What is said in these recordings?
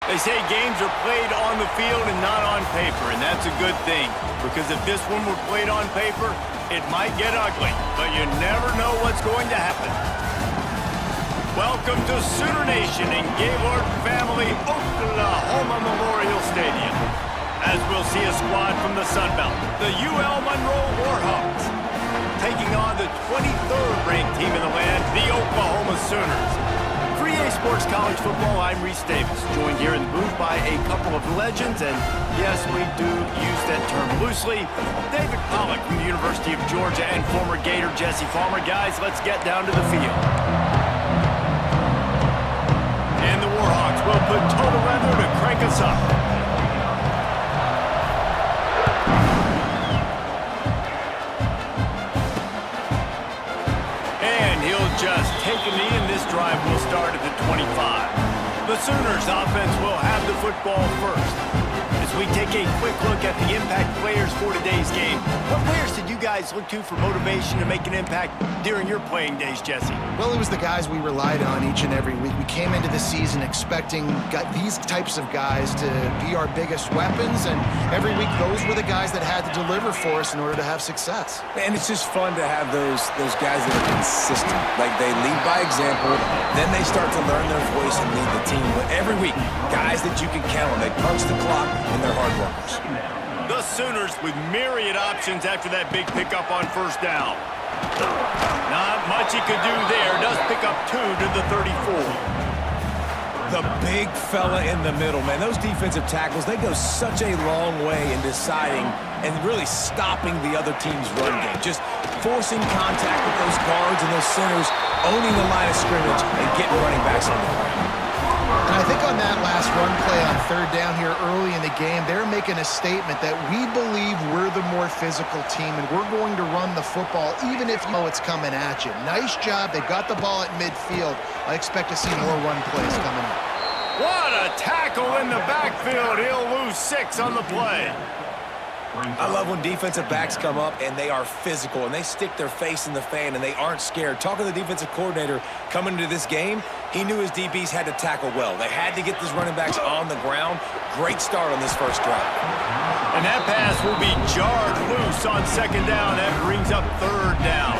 They say games are played on the field and not on paper, and that's a good thing. Because if this one were played on paper, it might get ugly, but you never know what's going to happen. Welcome to Sooner Nation in Gaylord Family Oklahoma Memorial Stadium. As we'll see a squad from the Sun Belt, the UL Monroe Warhawks, taking on the 23rd ranked team in the land, the Oklahoma Sooners. 3A Sports College Football, I'm Reese Davis, joined here in the booth by a couple of legends, and yes, we do use that term loosely. David Pollock from the University of Georgia and former Gator Jesse Farmer. Guys, let's get down to the field. And the Warhawks will put total weather to crank us up. Just take a knee, and this drive will start at the 25. The Sooners offense will have the football first. As we take a quick look at the impact players for today's game, what players did you guys look to for motivation to make an impact during your playing days, Jesse? Well, it was the guys we relied on each and every week. We came into the season expecting these types of guys to be our biggest weapons, and every week those were the guys that had to deliver for us in order to have success. And it's just fun to have those guys that are consistent. Like, they lead by example, then they start to learn their voice and lead the team. But every week, guys that you can count on, they punch the clock, and they're hard workers. The Sooners with myriad options after that big pickup on first down. Not much he could do there. Does pick up 2 to the 34. The big fella in the middle, man. Those defensive tackles, they go such a long way in deciding and really stopping the other team's run game. Just forcing contact with those guards and those centers, owning the line of scrimmage and getting running backs on the ground. And I think on that last run play on third down here early in the game, they're making a statement that we believe we're the more physical team and we're going to run the football even if you know it's coming at you. Nice job. They've got the ball at midfield. I expect to see more run plays coming up. What a tackle in the backfield. He'll lose 6 on the play. I love when defensive backs come up and they are physical and they stick their face in the fan and they aren't scared. Talking to the defensive coordinator coming into this game, he knew his DBs had to tackle well. They had to get these running backs on the ground. Great start on this first drive. And that pass will be jarred loose on second down. That brings up third down.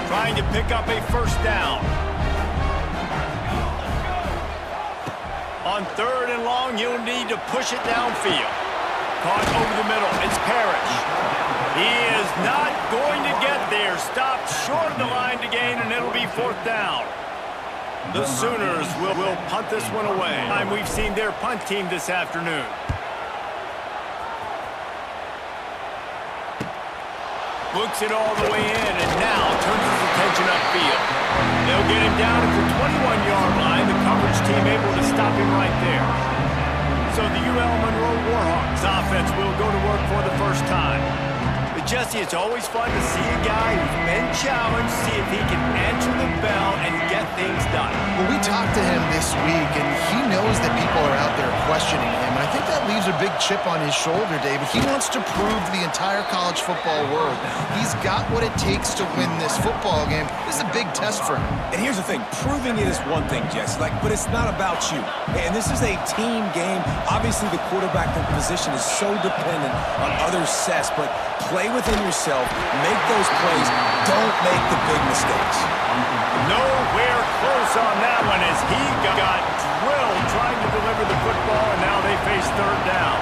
Trying to pick up a first down. On third and long, you'll need to push it downfield. Caught over the middle. It's Parrish. He is not going to get there. Stopped short of the line to gain, and it'll be fourth down. The Sooners will punt this one away. We've seen their punt team this afternoon. Books it all the way in, and now turns his attention upfield. They'll get him down at the 21-yard line. The coverage team able to stop him right there. So the UL Monroe Warhawks offense will go to work for the first time. But Jesse, it's always fun to see a guy who's been challenged, see if he can answer the bell and get things done. Well, we talked to him this week, and he knows that people are out there questioning him. I think that leaves a big chip on his shoulder, David. He wants to prove to the entire college football world he's got what it takes to win this football game. This is a big test for him. And here's the thing, proving it is one thing, Jesse, but it's not about you. And this is a team game. Obviously, the quarterback position is so dependent on other sets, but play within yourself, make those plays, don't make the big mistakes. Nowhere close on that one as he got drilled trying to deliver the football, and now they face third down.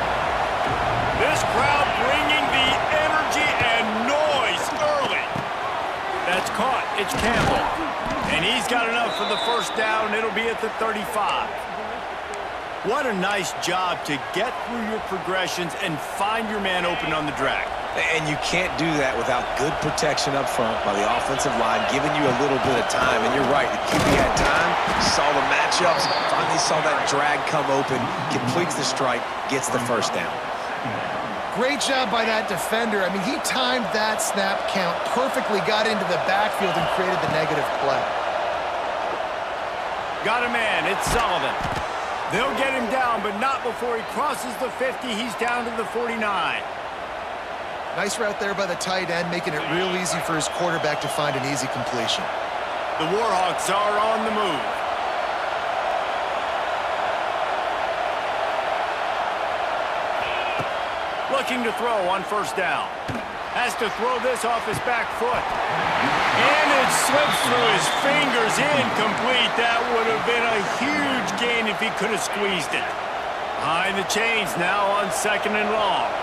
This crowd bringing the energy and noise early. That's caught. It's Campbell. And he's got enough for the first down. It'll be at the 35. What a nice job to get through your progressions and find your man open on the drag. And you can't do that without good protection up front by the offensive line, giving you a little bit of time. And you're right, the QB had time, saw the matchups, finally saw that drag come open, completes the strike, gets the first down. Great job by that defender. I mean, he timed that snap count perfectly, got into the backfield and created the negative play. Got a man. It's Sullivan. They'll get him down, but not before he crosses the 50. He's down to the 49. Nice route there by the tight end, making it real easy for his quarterback to find an easy completion. The Warhawks are on the move. looking to throw on first down. Has to throw this off his back foot. And it slips through his fingers, incomplete. That would have been a huge gain if he could have squeezed it. Behind the chains now on 2nd and long.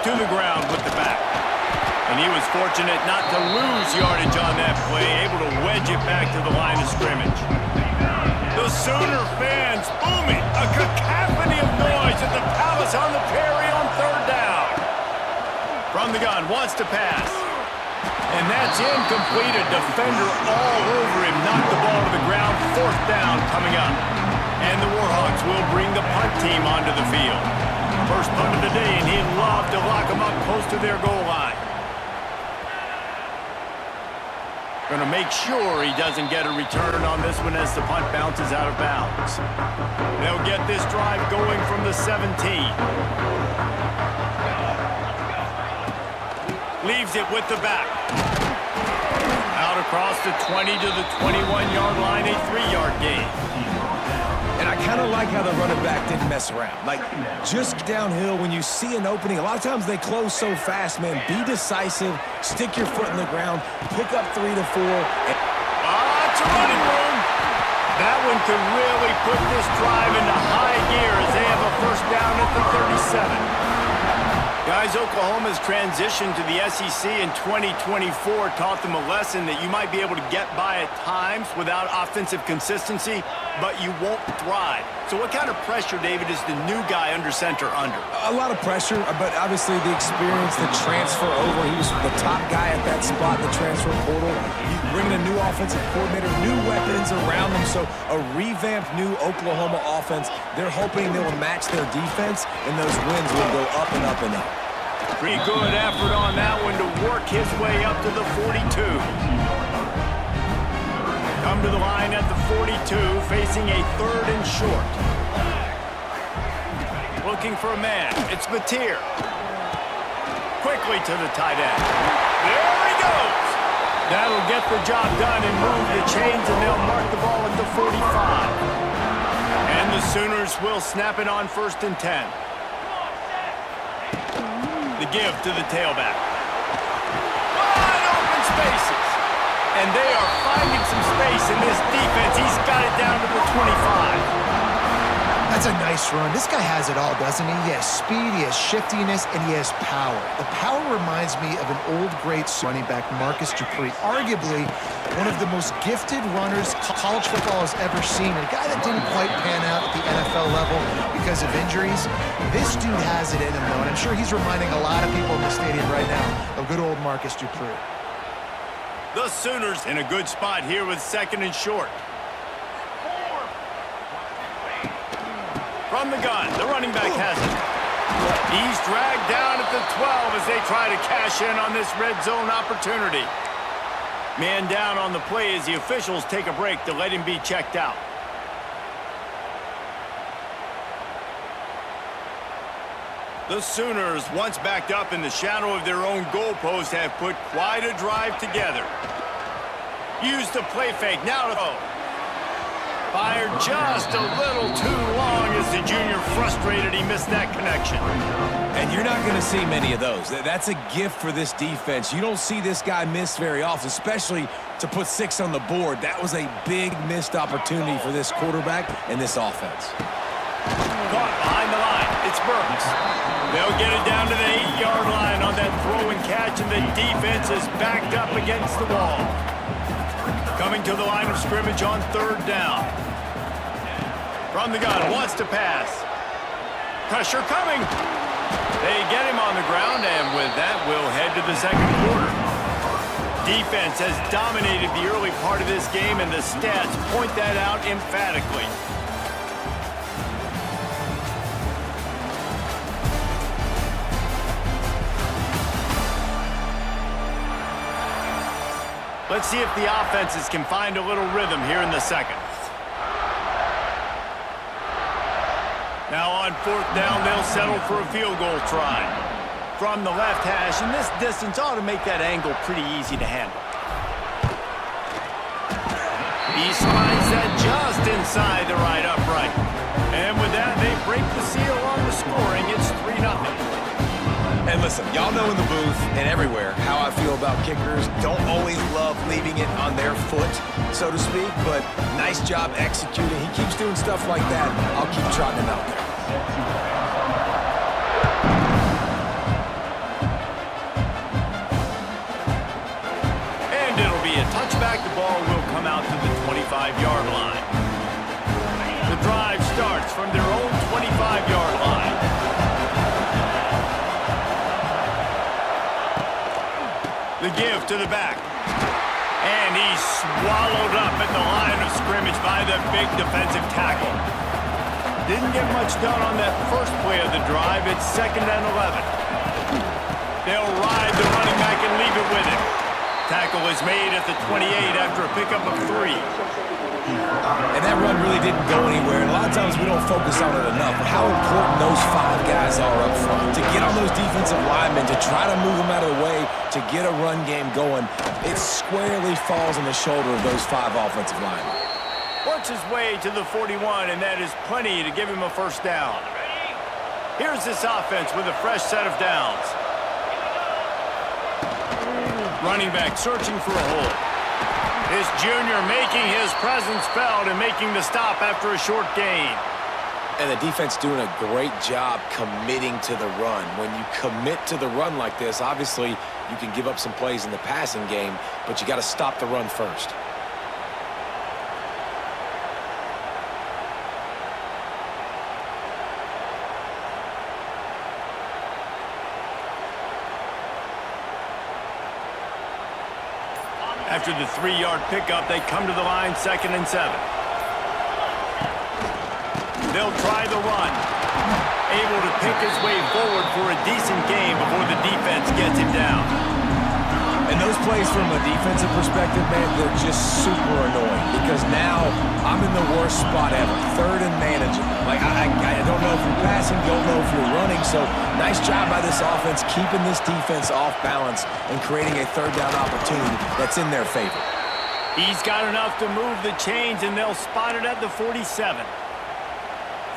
To the ground with the back. And he was fortunate not to lose yardage on that play, able to wedge it back to the line of scrimmage. The Sooner fans booming, a cacophony of noise at the Palace on the Prairie on 3rd down. From the gun, wants to pass. And that's incomplete. A defender all over him, knocked the ball to the ground. 4th down coming up. And the Warhawks will bring the punt team onto the field. First punt of the day, and he'd love to lock them up close to their goal line. Going to make sure he doesn't get a return on this one as the punt bounces out of bounds. They'll get this drive going from the 17. Leaves it with the back. Out across the 20 to the 21-yard line, a 3-yard gain. And I kind of like how the running back didn't mess around. Like, just downhill, when you see an opening, a lot of times they close so fast, man. Be decisive, stick your foot in the ground, pick up 3 to 4. It's a running room. That one could really put this drive into high gear as they have a first down at the 37. Guys, Oklahoma's transition to the SEC in 2024 taught them a lesson that you might be able to get by at times without offensive consistency, but you won't thrive. So what kind of pressure, David, is the new guy under center under? A lot of pressure, but obviously the experience, the transfer over. He was the top guy at that spot in the transfer portal. You bring in a new offensive coordinator, new weapons around them, so a revamped new Oklahoma offense. They're hoping they will match their defense, and those wins will go up and up and up. Pretty good effort on that one to work his way up to the 42. Come to the line at the 42, facing a 3rd and short. Looking for a man. It's Mateer. Quickly to the tight end. There he goes. That'll get the job done and move the chains, and they'll mark the ball at the 45. And the Sooners will snap it on 1st and 10. The give to the tailback. Wide open spaces. And they are finding some space in this defense. He's got it down to the 25. That's a nice run. This guy has it all, doesn't he? He has speed, he has shiftiness, and he has power. The power reminds me of an old great running back, Marcus Dupree, arguably one of the most gifted runners college football has ever seen. A guy that didn't quite pan out at the NFL level because of injuries. This dude has it in him, though, and I'm sure he's reminding a lot of people in the stadium right now of good old Marcus Dupree. The Sooners in a good spot here with 2nd and short. From the gun, the running back has it. He's dragged down at the 12 as they try to cash in on this red zone opportunity. Man down on the play as the officials take a break to let him be checked out. The Sooners, once backed up in the shadow of their own goalpost, have put quite a drive together. Used the play fake, now to throw. Fired just a little too long as the junior frustrated he missed that connection. And you're not going to see many of those. That's a gift for this defense. You don't see this guy miss very often, especially to put 6 on the board. That was a big missed opportunity for this quarterback and this offense. Caught behind the line. It's Burks. They'll get it down to the 8-yard line on that throw and catch, and the defense is backed up against the wall. Coming to the line of scrimmage on 3rd down. From the gun, wants to pass. Pressure coming. They get him on the ground, and with that, we'll head to the 2nd quarter. Defense has dominated the early part of this game, and the stats point that out emphatically. Let's see if the offenses can find a little rhythm here in the 2nd. Now on 4th down, they'll settle for a field goal try. From the left hash, and this distance ought to make that angle pretty easy to handle. He slides that just inside the right upright. And with that, they break the seal on the score. And listen, y'all know in the booth and everywhere how I feel about kickers. Don't always love leaving it on their foot, so to speak, but nice job executing. He keeps doing stuff like that. I'll keep trotting him out there. And it'll be a touchback. The ball will come out to the 25-yard line. The drive starts from their own 25-yard line. The give to the back. And he's swallowed up at the line of scrimmage by the big defensive tackle. Didn't get much done on that first play of the drive. It's 2nd and 11. They'll ride the running back and leave it with him. Tackle is made at the 28 after a pickup of 3. And that run really didn't go anywhere. And a lot of times we don't focus on it enough. But how important those 5 guys are up front. To get on those defensive linemen, to try to move them out of the way, to get a run game going, it squarely falls on the shoulder of those 5 offensive linemen. Works his way to the 41, and that is plenty to give him a first down. Here's this offense with a fresh set of downs. Running back searching for a hole. This junior making his presence felt and making the stop after a short gain. And the defense doing a great job committing to the run. When you commit to the run like this, obviously you can give up some plays in the passing game, but you got to stop the run first. After the 3-yard pickup, they come to the line 2nd and 7. They'll try the run. Able to pick his way forward for a decent gain before the defense gets him down. And those plays from a defensive perspective, man, they're just super annoying because now I'm in the worst spot ever. 3rd and manageable. Like, I don't know if you're passing, don't know if you're running. So nice job by this offense keeping this defense off balance and creating a 3rd down opportunity that's in their favor. He's got enough to move the chains, and they'll spot it at the 47.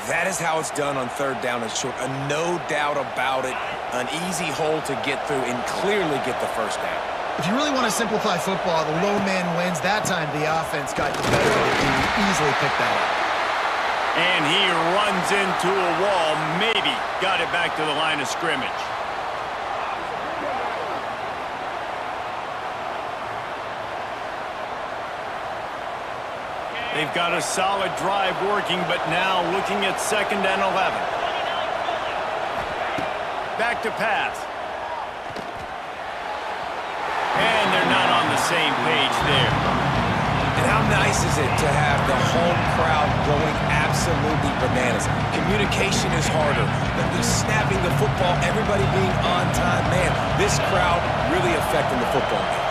That is how it's done on 3rd down and short. No doubt about it. An easy hole to get through and clearly get the first down. If you really want to simplify football, the low man wins. That time the offense got the better of it. You easily pick that up. And he runs into a wall. Maybe got it back to the line of scrimmage. They've got a solid drive working, but now looking at 2nd and 11. Back to pass. And they're not on the same page there. And how nice is it to have the home crowd going absolutely bananas? Communication is harder. The snapping the football, everybody being on time. Man, this crowd really affecting the football game.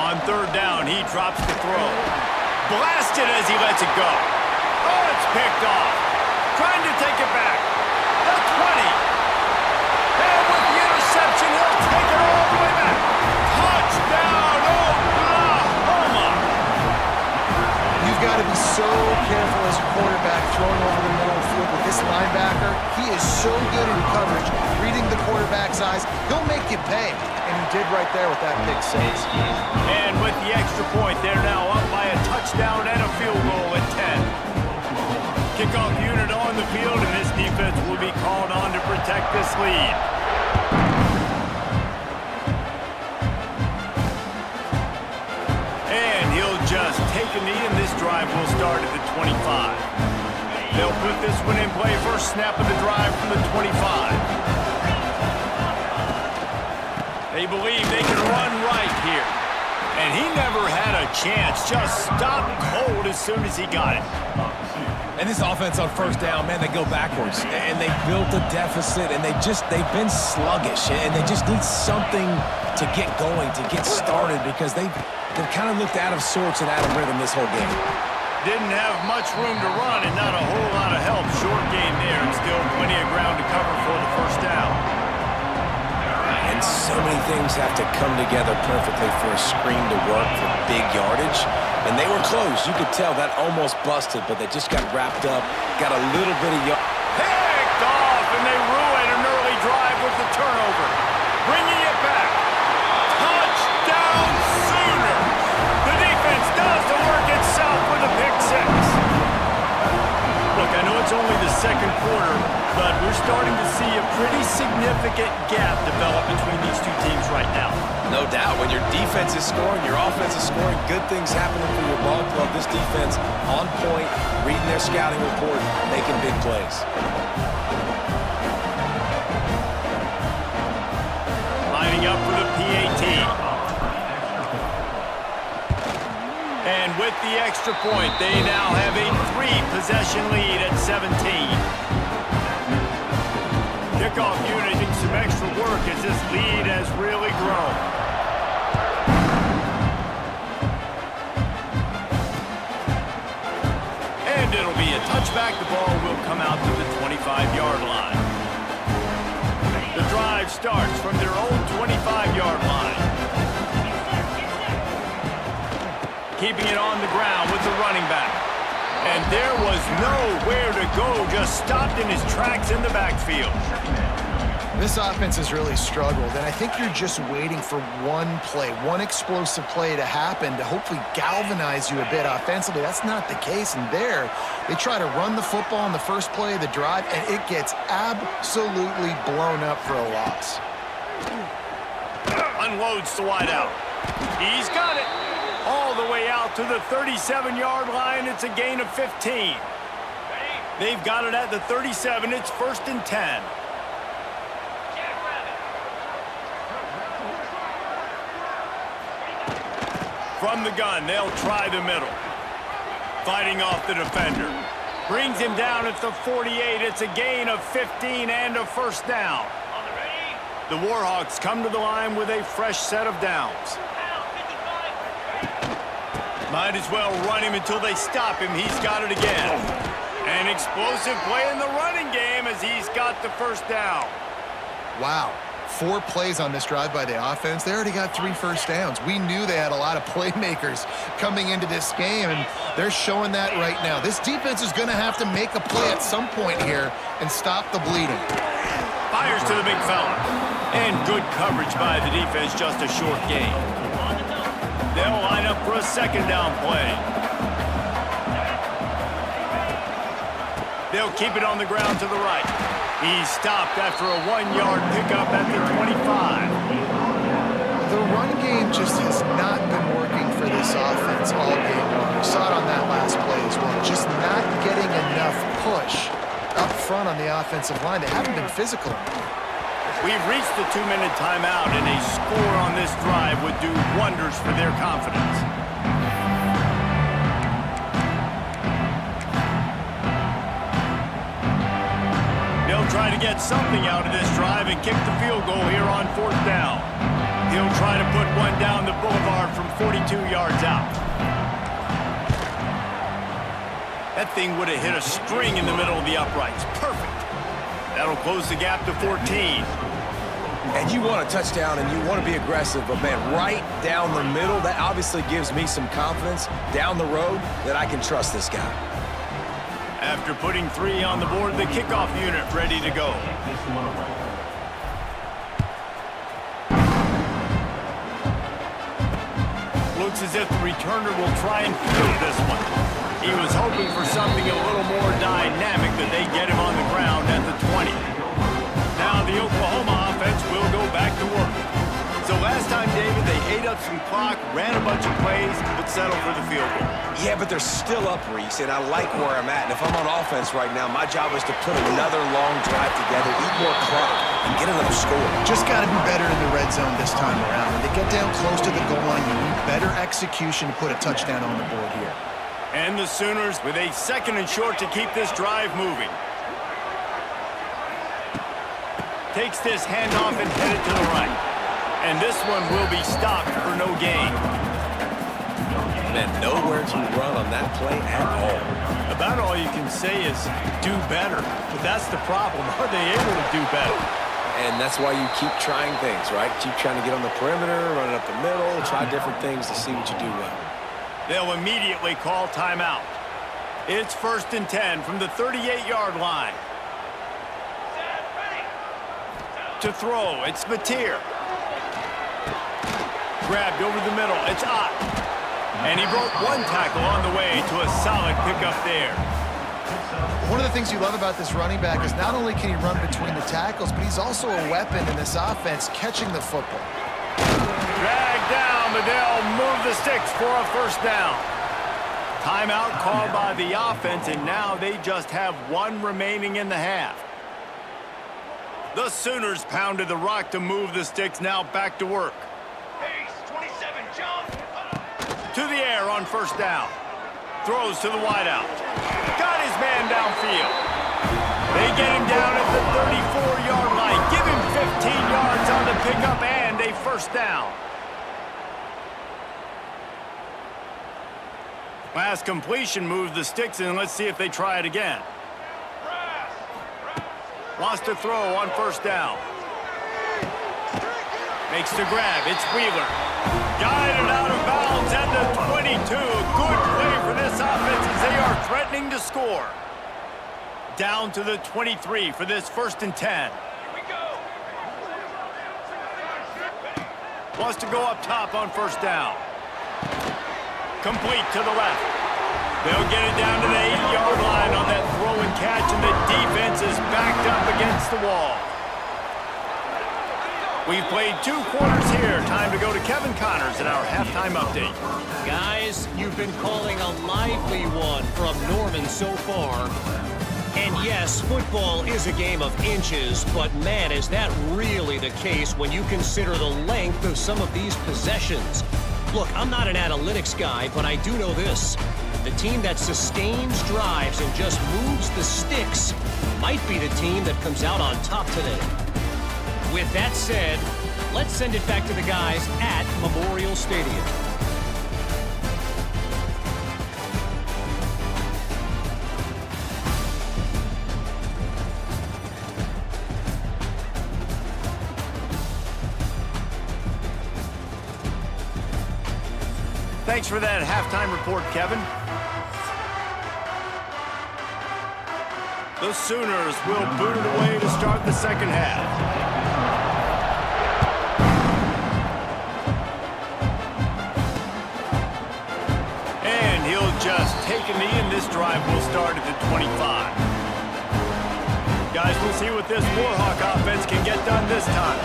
On 3rd down, he drops the throw. Blasted as he lets it go. Oh, it's picked off. Trying to take it back. The 20. And with the interception, he'll take it all the way back. Touchdown, Oklahoma! You've got to be so careful as a quarterback throwing over the middle of the field with this linebacker. He is so good in coverage, reading the quarterback's eyes. He'll make you pay. And he did right there with that pick 6. And with the extra point, they're now up by a touchdown and a field goal at 10. Kickoff unit on the field, and this defense will be called on to protect this lead. And he'll just take a knee, and this drive will start at the 25. They'll put this one in play. First snap of the drive from the 25. They believe they can run right here. And he never had a chance. Just stopped cold as soon as he got it. And this offense on 1st down, man, they go backwards. And they built a deficit, and they've been sluggish. And they just need something to get going, to get started, because they've kind of looked out of sorts and out of rhythm this whole game. Didn't have much room to run and not a whole lot of help. Short game there, and still plenty of ground to cover for the 1st down. And so many things have to come together perfectly for a screen to work for big yardage. And they were close. You could tell that almost busted, but they just got wrapped up, got a little bit of yard. Picked drive with the turnover. Bringing it back. Touchdown Sooners! The defense does the work itself with a pick six. Look, I know it's only the second quarter, but we're starting to see a pretty significant gap develop between these two teams right now. No doubt. When your defense is scoring, your offense is scoring, good things happening for your ball club. This defense on point, reading their scouting report, making big plays. Lining up for the PAT. And with the extra point, they now have a 3-possession lead at 17. Kickoff unit doing some extra work as this lead has really grown. And it'll be a touchback. The ball will come out to the 25-yard line. The drive starts from their own 25-yard line. Keeping it on the ground with the running back. And there was nowhere to go, just stopped in his tracks in the backfield. This offense has really struggled, and I think you're just waiting for one play, one explosive play to happen to hopefully galvanize you a bit offensively. That's not the case, and there, they try to run the football in the first play of the drive, and it gets absolutely blown up for a loss. Unloads the wideout. He's got it. All the way out to the 37-yard line. It's a gain of 15. They've got it at the 37. It's 1st and 10. From the gun, they'll try the middle. Fighting off the defender. Brings him down at the 48. It's a gain of 15 and a first down. The Warhawks come to the line with a fresh set of downs. Might as well run him until they stop him. He's got it again. An explosive play in the running game as he's got the first down. Wow. 4 plays on this drive by the offense. They already got 3 first downs. We knew they had a lot of playmakers coming into this game, and they're showing that right now. This defense is going to have to make a play at some point here and stop the bleeding. Fires to the big fella. And good coverage by the defense, just a short gain. They'll line up for a second down play. They'll keep it on the ground to the right. He's stopped after a 1-yard pickup at the 25. The run game just has not been working for this offense all game long. We saw it on that last play as well. Just not getting enough push up front on the offensive line. They haven't been physical enough. We've reached the 2-minute timeout, and a score on this drive would do wonders for their confidence. They'll try to get something out of this drive and kick the field goal here on 4th down. He'll try to put one down the boulevard from 42 yards out. That thing would have hit a string in the middle of the uprights. Perfect. That'll close the gap to 14. And you want a touchdown and you want to be aggressive, but man, right down the middle, that obviously gives me some confidence down the road that I can trust this guy. After putting 3 on the board, the kickoff unit ready to go. Looks as if the returner will try and field this one. He was hoping for something a little more dynamic, that they get him on the ground at the 20. Now the Oklahoma offense will go back to work. So last time, David, they ate up some clock, ran a bunch of plays, but settled for the field goal. Yeah, but they're still up, Reese, and I like where I'm at. And if I'm on offense right now, my job is to put another long drive together, eat more clock, and get another score. Just got to be better in the red zone this time around. When they get down close to the goal line, you need better execution to put a touchdown on the board here. And the Sooners with a 2nd and short to keep this drive moving. Takes this handoff and headed to the right. And this one will be stopped for no gain. Man, nowhere to run on that play at all. About all you can say is do better. But that's the problem. Are they able to do better? And that's why you keep trying things, right? Keep trying to get on the perimeter, run it up the middle, try different things to see what you do well. They'll immediately call timeout. It's 1st and 10 from the 38-yard line. to throw. It's Mateer. Grabbed over the middle. It's Ott. And he broke one tackle on the way to a solid pickup there. One of the things you love about this running back is not only can he run between the tackles, but he's also a weapon in this offense catching the football. Dragged down, but they'll move the sticks for a first down. Timeout called by the offense, and now they just have one remaining in the half. The Sooners pounded the rock to move the sticks, now back to work. To the air on first down. Throws to the wideout. Got his man downfield. They get him down at the 34-yard line. Give him 15 yards on the pickup and a first down. Last completion moves the sticks, and let's see if they try it again. Wants to throw on first down. Makes the grab. It's Wheeler. Guided out of bounds at the 22. Good play for this offense as they are threatening to score. Down to the 23 for this 1st and 10. Wants to go up top on first down. Complete to the left. They'll get it down to the 8-yard line on that throw and catch, and the defense is backed up against the wall. We've played 2 quarters here. Time to go to Kevin Connors in our halftime update. Guys, you've been calling a lively one from Norman so far. And yes, football is a game of inches, but man, is that really the case when you consider the length of some of these possessions. Look, I'm not an analytics guy, but I do know this. The team that sustains drives and just moves the sticks might be the team that comes out on top today. With that said, let's send it back to the guys at Memorial Stadium. Thanks for that halftime report, Kevin. The Sooners will boot it away to start the second half. Just take a knee, and this drive will start at the 25. Guys, we'll see what this Warhawk offense can get done this time.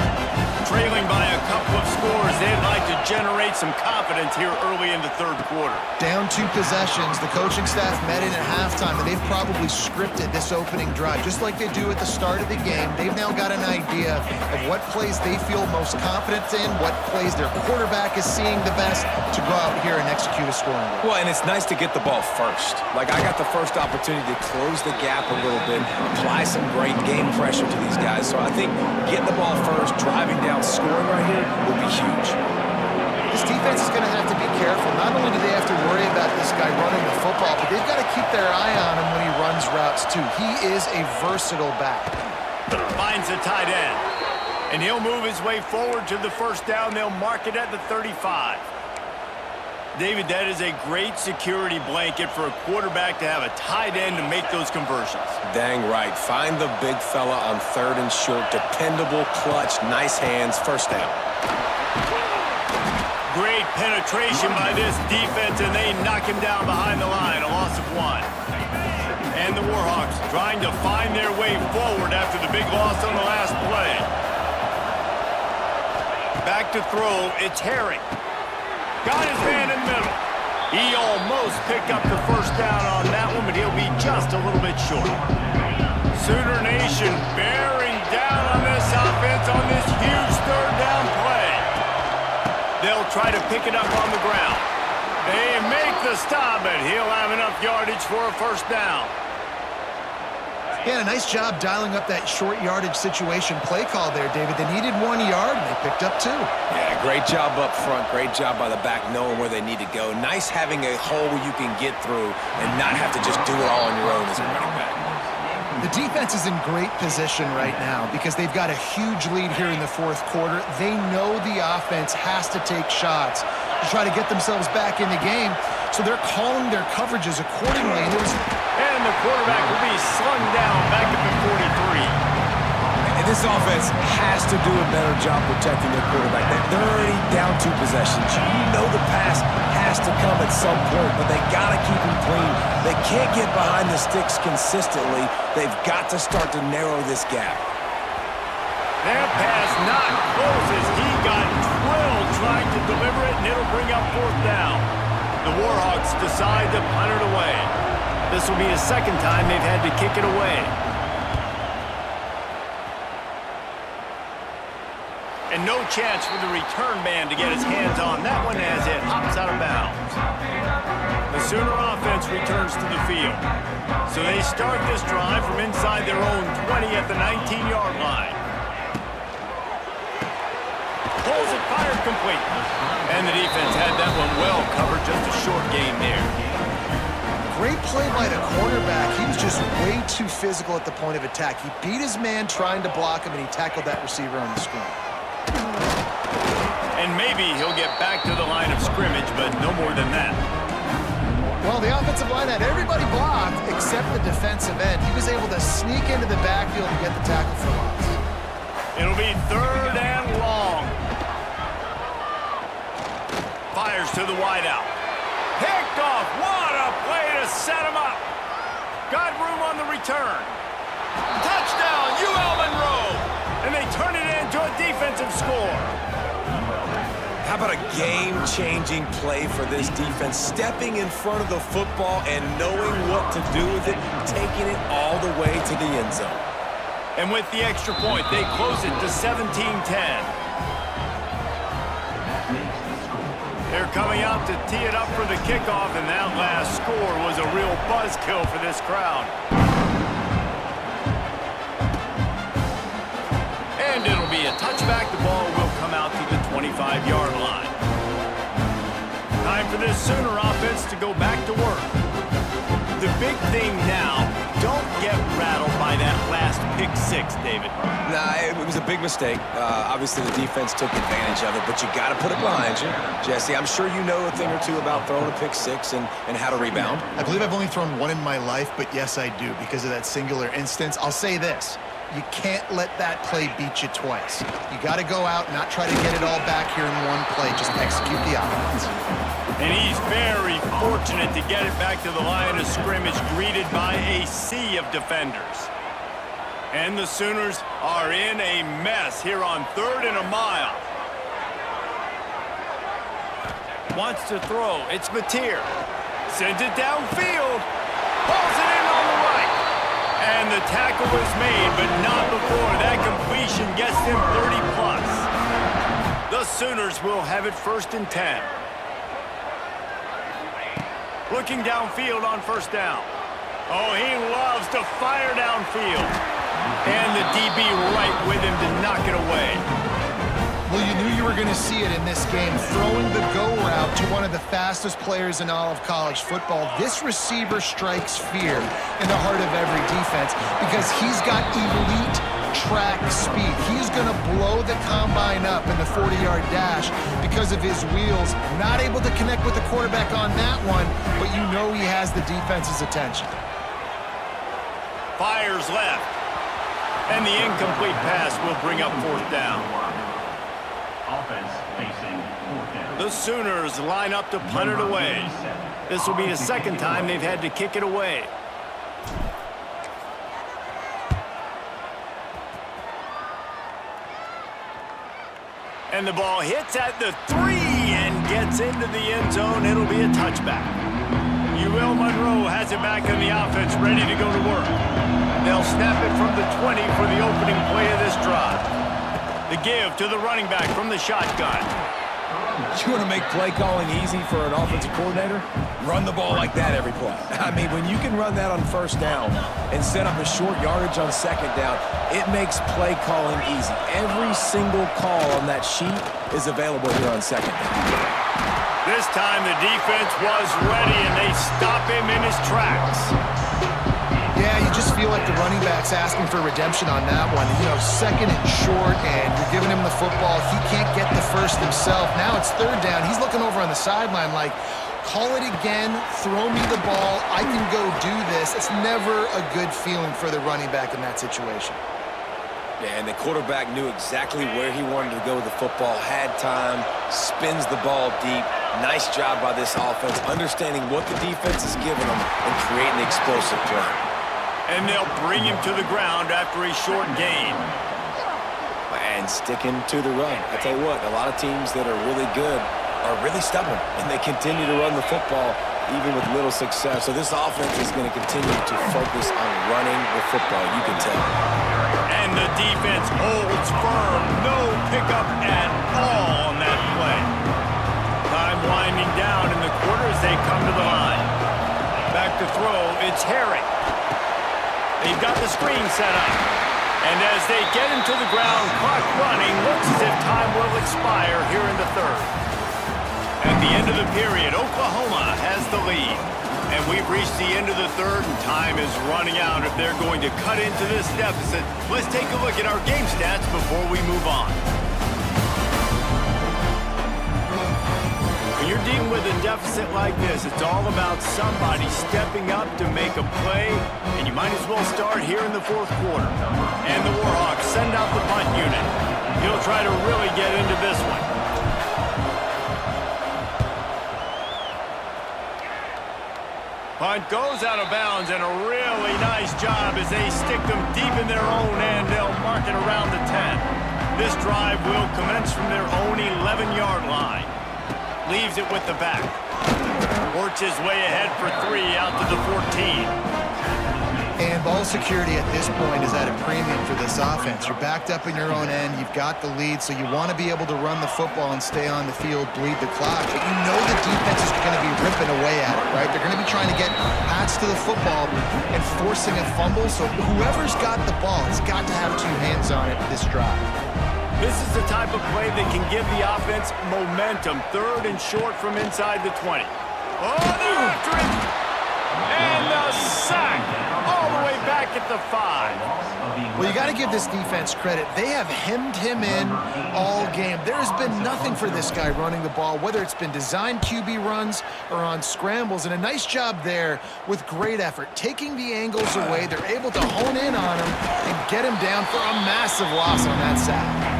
Trailing by a couple of scores, they'd like to generate some confidence here early in the 3rd quarter. Down 2 possessions, the coaching staff met in at halftime, and they've probably scripted this opening drive. Just like they do at the start of the game, they've now got an idea of what plays they feel most confident in, what plays their quarterback is seeing the best to go out here and execute a scoring goal. Well, and it's nice to get the ball first. Like, I got the first opportunity to close the gap a little bit, apply some great game pressure to these guys. So I think getting the ball first, driving down, scoring right here will be huge. This defense is going to have to be careful. Not only do they have to worry about this guy running the football, but they've got to keep their eye on him when he runs routes too. He is a versatile back. Finds a tight end, and he'll move his way forward to the first down. They'll mark it at the 35. David, that is a great security blanket for a quarterback to have a tight end to make those conversions. Dang right. Find the big fella on 3rd and short. Dependable, clutch, nice hands, first down. Great penetration by this defense, and they knock him down behind the line, a loss of 1. And the Warhawks trying to find their way forward after the big loss on the last play. Back to throw, it's Herring. Got his man in the middle. He almost picked up the first down on that one, but he'll be just a little bit short. Sooner Nation bearing down on this offense on this huge 3rd down play. They'll try to pick it up on the ground. They make the stop, but he'll have enough yardage for a first down. Yeah, a nice job dialing up that short yardage situation play call there, David. They needed 1 yard, and they picked up 2. Yeah, great job up front. Great job by the back knowing where they need to go. Nice having a hole where you can get through and not have to just do it all on your own as a running back. The defense is in great position right now because they've got a huge lead here in the 4th quarter. They know the offense has to take shots to try to get themselves back in the game, so they're calling their coverages accordingly. And the quarterback will be slung down back at the 43. And this offense has to do a better job protecting their quarterback. They're already down 2 possessions. You know the pass has to come at some point, but they got to keep him clean. They can't get behind the sticks consistently. They've got to start to narrow this gap. Their pass not close as he got drilled trying to deliver it, and it'll bring up 4th down. The Warhawks decide to punt it away. This will be the 2nd time they've had to kick it away. And no chance for the return man to get his hands on that one as it hops out of bounds. The Sooner offense returns to the field. So they start this drive from inside their own 20 at the 19-yard line. Pulls it, fired complete. And the defense had that one well covered, just a short gain there. Great play by the cornerback. He was just way too physical at the point of attack. He beat his man trying to block him, and he tackled that receiver on the screen. And maybe he'll get back to the line of scrimmage, but no more than that. Well, the offensive line had everybody blocked except the defensive end. He was able to sneak into the backfield and get the tackle for loss. It'll be 3rd and long. Fires to the wideout. Picked off. What a play to set him up. Got room on the return. Touchdown, UL Monroe. And they turn it into a defensive score. How about a game-changing play for this defense? Stepping in front of the football and knowing what to do with it, taking it all the way to the end zone. And with the extra point, they close it to 17-10. They're coming out to tee it up for the kickoff, and that last score was a real buzzkill for this crowd. And it'll be a touchback. The ball will come out to the 25-yard line. Time for this Sooner offense to go back to work. The big thing now, don't get rattled by that last pick 6, David. Nah, it was a big mistake. Obviously, the defense took advantage of it, but you got to put it behind you. Jesse, I'm sure you know a thing or two about throwing a pick 6 and how to rebound. I believe I've only thrown 1 in my life, but yes, I do because of that singular instance. I'll say this. You can't let that play beat you twice. You got to go out and not try to get it all back here in one play. Just execute the offense. And he's very fortunate to get it back to the line of scrimmage, greeted by a sea of defenders. And the Sooners are in a mess here on 3rd and a mile. Wants to throw. It's Mateer. Sends it downfield. Pulls it in on the right. And the tackle was made, but not before that completion gets them 30+. The Sooners will have it 1st and 10. Looking downfield on 1st down. Oh, he loves to fire downfield. And the DB right with him to knock it away. Well, you knew you were going to see it in this game. Throwing the go route to one of the fastest players in all of college football. This receiver strikes fear in the heart of every defense because he's got elite track speed. He's going to blow the combine up in the 40-yard dash because of his wheels. Not able to connect with the quarterback on that one, but you know he has the defense's attention. Fires left. And the incomplete pass will bring up 4th down. The Sooners line up to punt it away. This will be the 2nd time they've had to kick it away. And the ball hits at the 3 and gets into the end zone. It'll be a touchback. UL Monroe has it back in the offense, ready to go to work. They'll snap it from the 20 for the opening play of this drive. The give to the running back from the shotgun. You want to make play calling easy for an offensive coordinator? Run the ball like that every play. I mean, when you can run that on 1st down and set up a short yardage on 2nd down, it makes play calling easy. Every single call on that sheet is available here on 2nd down. This time the defense was ready, and they stop him in his tracks. Yeah, you just feel like the running back's asking for redemption on that one. You know, 2nd and short, and you're giving him the football. He can't get the first himself. Now it's 3rd down. He's looking over on the sideline like, call it again, throw me the ball, I can go do this. It's never a good feeling for the running back in that situation. Yeah, and the quarterback knew exactly where he wanted to go with the football, had time, spins the ball deep. Nice job by this offense, understanding what the defense is giving them and creating the explosive play. And they'll bring him to the ground after a short gain. And sticking to the run. I tell you what, a lot of teams that are really good are really stubborn, and they continue to run the football even with little success. So this offense is going to continue to focus on running the football, you can tell. And the defense holds firm. No pickup at all on that play. Time winding down in the quarter as they come to the line. Back to throw, it's Herring. They've got the screen set up. And as they get him to the ground, clock running, looks as if time will expire here in the third. At the end of the period, Oklahoma has the lead. And we've reached the end of the third, and time is running out. If they're going to cut into this deficit, let's take a look at our game stats before we move on. When you're dealing with a deficit like this, it's all about somebody stepping up to make a play, and you might as well start here in the fourth quarter. And the Warhawks send out the punt unit. He'll try to really get into this one. Punt goes out of bounds, and a really nice job as they stick them deep in their own end. They'll mark it around the 10. This drive will commence from their own 11-yard line. Leaves it with the back. Works his way ahead for 3 out to the 14. And ball security at this point is at a premium for this offense. You're backed up in your own end. You've got the lead, so you want to be able to run the football and stay on the field, bleed the clock. But you know the defense is going to be ripping away at it, right? They're going to be trying to get Pats to the football and forcing a fumble. So whoever's got the ball has got to have 2 hands on it this drive. This is the type of play that can give the offense momentum. 3rd and short from inside the 20. Oh, they're after it! And the sack! All the way back at the 5. Well, you got to give this defense credit. They have hemmed him in all game. There has been nothing for this guy running the ball, whether it's been designed QB runs or on scrambles, and a nice job there with great effort. Taking the angles away, they're able to hone in on him and get him down for a massive loss on that sack.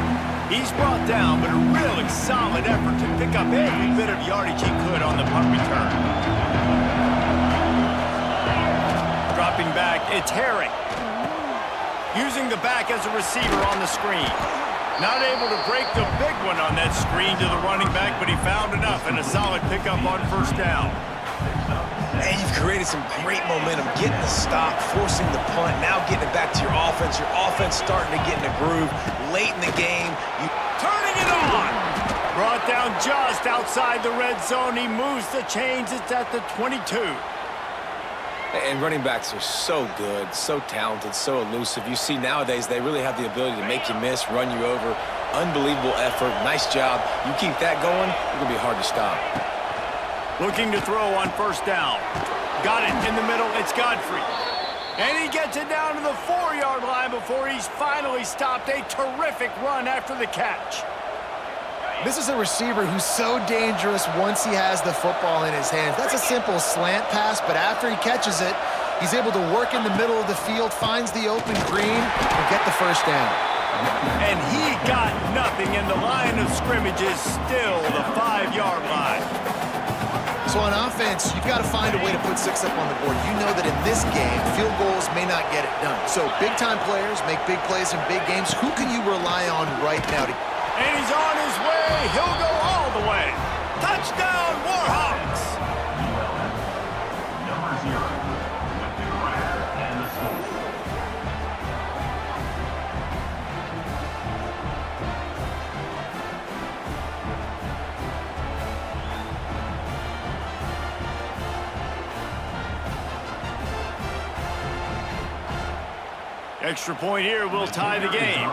He's brought down, but a really solid effort to pick up every bit of yardage he could on the punt return. Dropping back, it's Herring. Using the back as a receiver on the screen. Not able to break the big one on that screen to the running back, but he found enough and a solid pickup on 1st down. And you've created some great momentum, getting the stop, forcing the punt, now getting it back to your offense. Your offense starting to get in a groove late in the game. Turning it on! Brought down just outside the red zone. He moves the chains. It's at the 22. And running backs are so good, so talented, so elusive. You see nowadays they really have the ability to make you miss, run you over. Unbelievable effort. Nice job. You keep that going, it's going to be hard to stop. Looking to throw on 1st down. Got it in the middle. It's Godfrey. And he gets it down to the 4-yard line before he's finally stopped. A terrific run after the catch. This is a receiver who's so dangerous once he has the football in his hands. That's a simple slant pass, but after he catches it, he's able to work in the middle of the field, finds the open green, and get the 1st down. And he got nothing, and the line of scrimmage is still the 5-yard line. So on offense, you've got to find a way to put 6 up on the board. You know that in this game, field goals may not get it done. So big-time players make big plays in big games. Who can you rely on right now? And he's on his way. He'll go all the way. Touchdown, Warhawks! Extra point here will tie the game.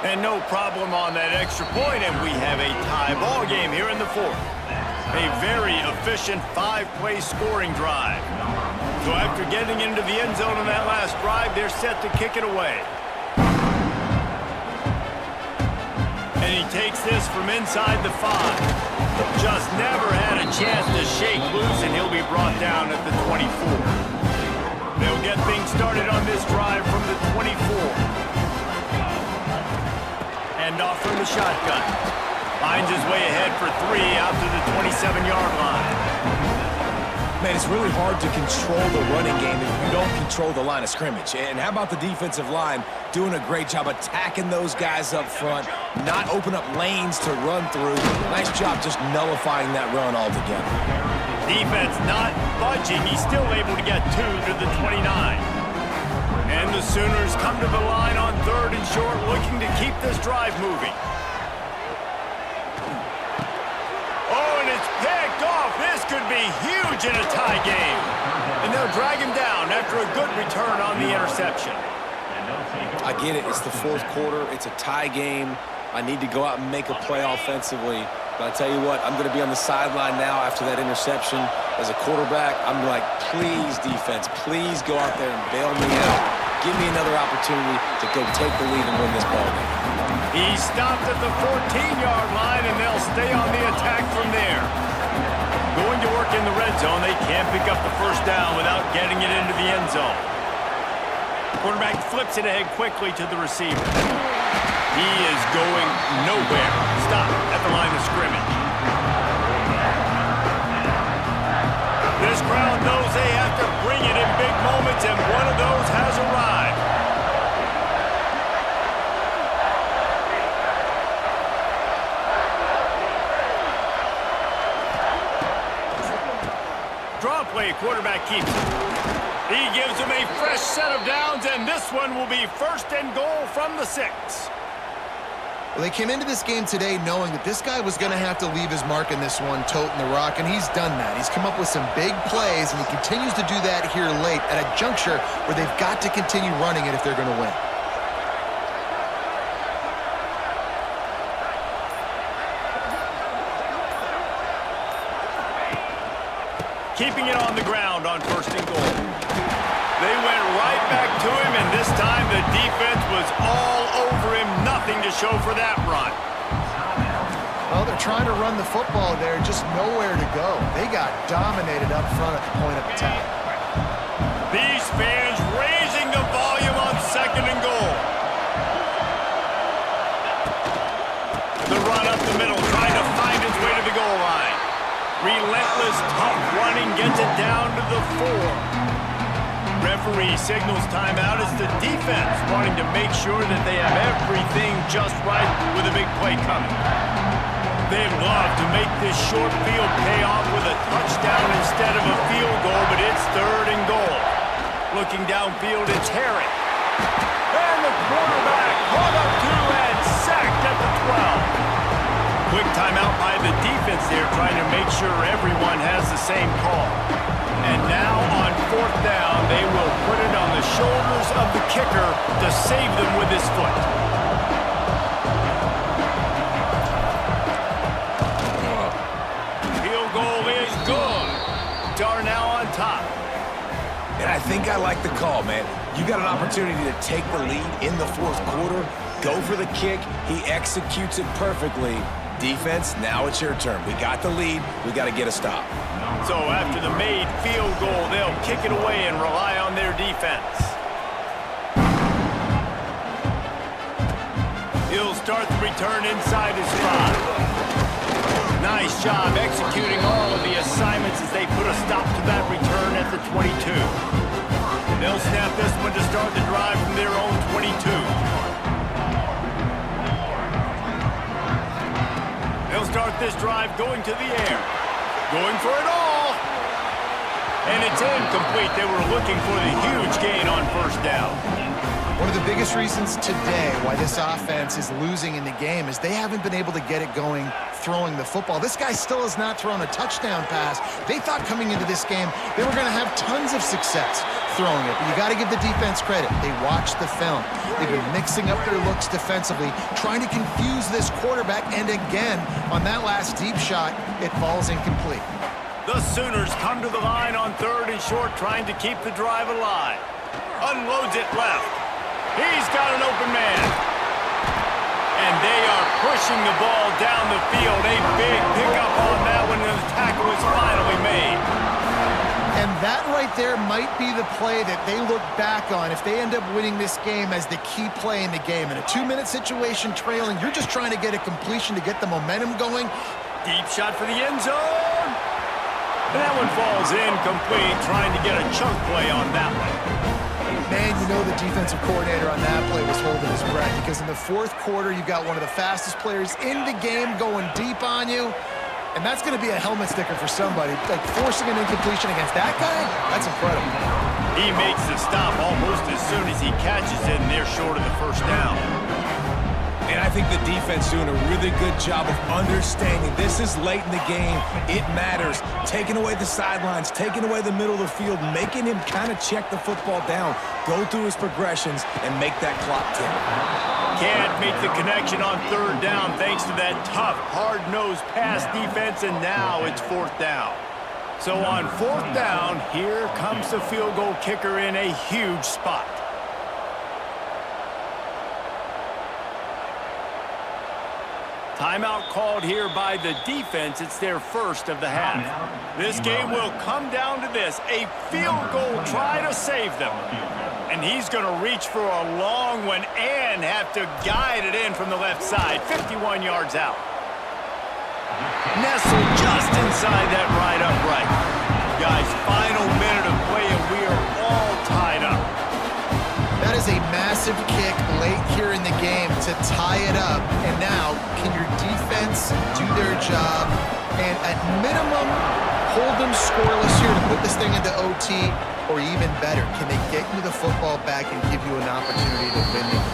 And no problem on that extra point, and we have a tie ball game here in the 4th. A very efficient 5-play scoring drive. So after getting into the end zone in that last drive, they're set to kick it away. And he takes this from inside the 5. Just never had a chance to shake loose, and he'll be brought down at the 24. They'll get things started on this drive from the 24. And off from the shotgun. Finds his way ahead for 3 out to the 27-yard line. Man, it's really hard to control the running game if you don't control the line of scrimmage. And how about the defensive line doing a great job attacking those guys up front, not open up lanes to run through. Nice job just nullifying that run altogether. Defense not budging. He's still able to get 2 to the 29. And the Sooners come to the line on 3rd and short, looking to keep this drive moving. Oh, and it's picked off. This could be huge in a tie game. And they'll drag him down after a good return on the interception. I get it. It's the 4th quarter. It's a tie game. I need to go out and make a play offensively. But I tell you what, I'm going to be on the sideline now after that interception. As a quarterback, I'm like, please, defense, please go out there and bail me out. Give me another opportunity to go take the lead and win this ball game. He stopped at the 14-yard line, and they'll stay on the attack from there. Going to work in the red zone, they can't pick up the first down without getting it into the end zone. Quarterback flips it ahead quickly to the receiver. He is going nowhere. Stop at the line of scrimmage. This crowd knows they have to bring it in big moments, and one of those has arrived. Draw play, quarterback keeps it. He gives him a fresh set of downs, and this one will be 1st and goal from the 6. Well, they came into this game today knowing that this guy was going to have to leave his mark in this one, toting the rock, and he's done that. He's come up with some big plays, and he continues to do that here late at a juncture where they've got to continue running it if they're going to win. Keeping it on the ground on 1st and goal. They went right back to him, and this time the defense was all over him. Nothing to show for that run. Well, they're trying to run the football there, just nowhere to go. They got dominated up front at the point of attack. These fans raising the volume on 2nd and goal. The run up the middle, trying to find its way to the goal line. Relentless, tough running gets it down to the 4. Referee signals timeout as the defense wanting to make sure that they have everything just right with a big play coming. They'd love to make this short field pay off with a touchdown instead of a field goal, but it's 3rd and goal. Looking downfield, it's Herring. And the quarterback caught up to and sacked at the 12. Quick timeout by the defense there, trying to make sure everyone has the same call. And now on 4th down, they will put it on the shoulders of the kicker to save them with his foot. Field goal is good. Are now on top. And I think I like the call, man. You got an opportunity to take the lead in the 4th quarter. Go for the kick. He executes it perfectly. Defense, now it's your turn. We got the lead. We got to get a stop. So after the made field goal, they'll kick it away and rely on their defense. He'll start the return inside his 5. Nice job executing all of the assignments as they put a stop to that return at the 22. They'll snap this one to start the drive from their own 22. They'll start this drive going to the air. Going for it all. And it's incomplete. They were looking for the huge gain on 1st down. One of the biggest reasons today why this offense is losing in the game is they haven't been able to get it going throwing the football. This guy still has not thrown a touchdown pass. They thought coming into this game they were going to have tons of success throwing it, but you got to give the defense credit. They watched the film. They've been mixing up their looks defensively, trying to confuse this quarterback, and again, on that last deep shot, it falls incomplete. The Sooners come to the line on 3rd and short, trying to keep the drive alive. Unloads it left. He's got an open man. And they are pushing the ball down the field. A big pickup on that one, and the tackle is finally made. And that right there might be the play that they look back on if they end up winning this game as the key play in the game. In a 2-minute situation trailing, you're just trying to get a completion to get the momentum going. Deep shot for the end zone. And that one falls incomplete, trying to get a chunk play on that one. Man, you know the defensive coordinator on that play was holding his breath, because in the fourth quarter, you've got one of the fastest players in the game going deep on you, and that's going to be a helmet sticker for somebody. Like, forcing an incompletion against that guy, that's incredible. He makes the stop almost as soon as he catches it, and they're short of the first down. And I think the defense doing a really good job of understanding this is late in the game. It matters. Taking away the sidelines, taking away the middle of the field, making him kind of check the football down, go through his progressions, and make that clock tick. Can't make the connection on third down thanks to that tough, hard-nosed pass defense, and now it's fourth down. So on fourth down, here comes the field goal kicker in a huge spot. Timeout called here by the defense. It's their first of the half. This game will come down to this, a field goal try to save them. And he's going to reach for a long one and have to guide it in from the left side, 51 yards out. Nestled just inside that right upright. Guys, final minute of play and we are all tied up. That is a massive kick late here in the game to tie it up. And now, can your defense do their job and at minimum hold them scoreless here to put this thing into OT, or even better, can they get you the football back and give you an opportunity to win the game?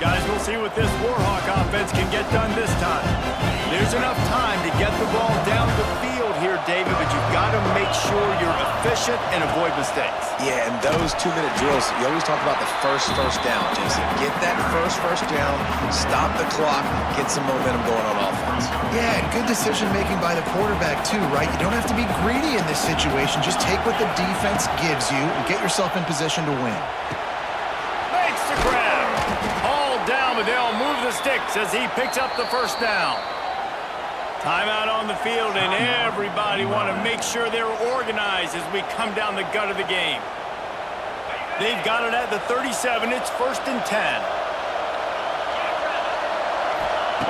Guys, we'll see what this Warhawk offense can get done this time. There's enough time to get the ball down the field here, David, but you've got to make sure you're efficient and avoid mistakes. Yeah, and those 2-minute drills, you always talk about the first down, Jason. Get that first down, stop the clock, get some momentum going on offense. Yeah, and good decision-making by the quarterback, too, right? You don't have to be greedy in this situation. Just take what the defense gives you and get yourself in position to win. Makes the grab. Hauled down, but they'll move the sticks as he picks up the first down. Timeout on the field, and everybody want to make sure they're organized as we come down the gut of the game. They've got it at the 37. It's 1st and 10.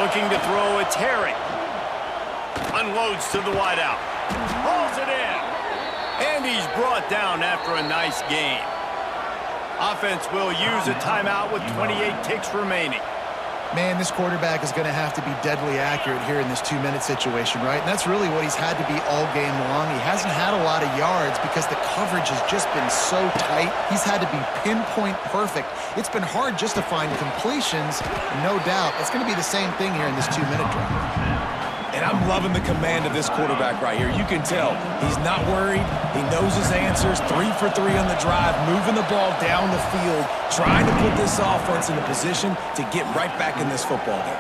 Looking to throw, it's Harry. Unloads to the wideout. Hauls it in. And he's brought down after a nice gain. Offense will use a timeout with 28 ticks remaining. Man, this quarterback is going to have to be deadly accurate here in this 2-minute situation, right? And that's really what he's had to be all game long. He hasn't had a lot of yards because the coverage has just been so tight. He's had to be pinpoint perfect. It's been hard just to find completions, no doubt. It's going to be the same thing here in this 2-minute drive. And I'm loving the command of this quarterback right here. You can tell he's not worried. He knows his answers. 3 for 3 on the drive, moving the ball down the field, trying to put this offense in a position to get right back in this football game.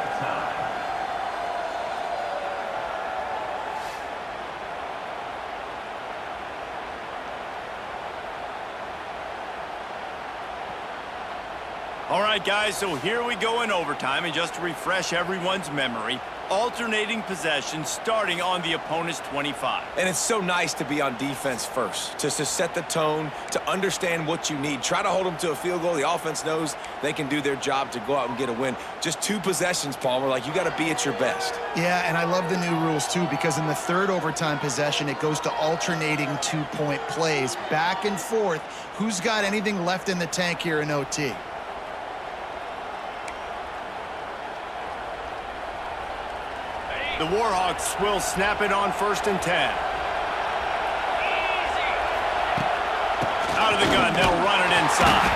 All right, guys, so here we go in overtime, and just to refresh everyone's memory, alternating possession starting on the opponent's 25. And it's so nice to be on defense first, just to set the tone, to understand what you need. Try to hold them to a field goal. The offense knows they can do their job to go out and get a win. Just 2 possessions, Palmer. Like, you got to be at your best. Yeah, and I love the new rules, too, because in the third overtime possession, it goes to alternating 2-point plays, back and forth. Who's got anything left in the tank here in OT? The Warhawks will snap it on 1st and 10. Out of the gun, they'll run it inside.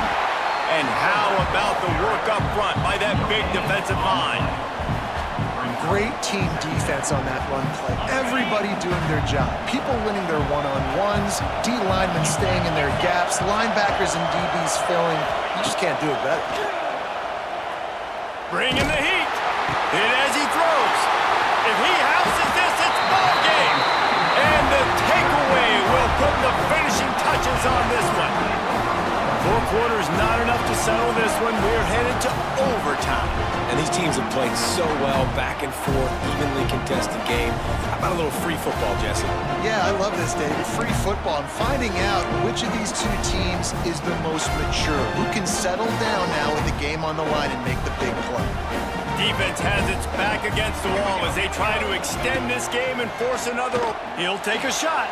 And how about the work up front by that big defensive line? Great team defense on that run play. Everybody doing their job. People winning their one-on-ones, D linemen staying in their gaps, linebackers and DBs filling. You just can't do it better. Bringing the heat. Hit as he throws. If he houses this, it's ball game. And the takeaway will put the finishing touches on this one. 4 quarters not enough to settle this one. We're headed to overtime. And these teams have played so well, back and forth, evenly contested game. How about a little free football, Jesse? Yeah, I love this, Dave. Free football. I'm finding out which of these two teams is the most mature, who can settle down now with the game on the line and make the big play. Defense has its back against the wall as they try to extend this game and force another. He'll take a shot.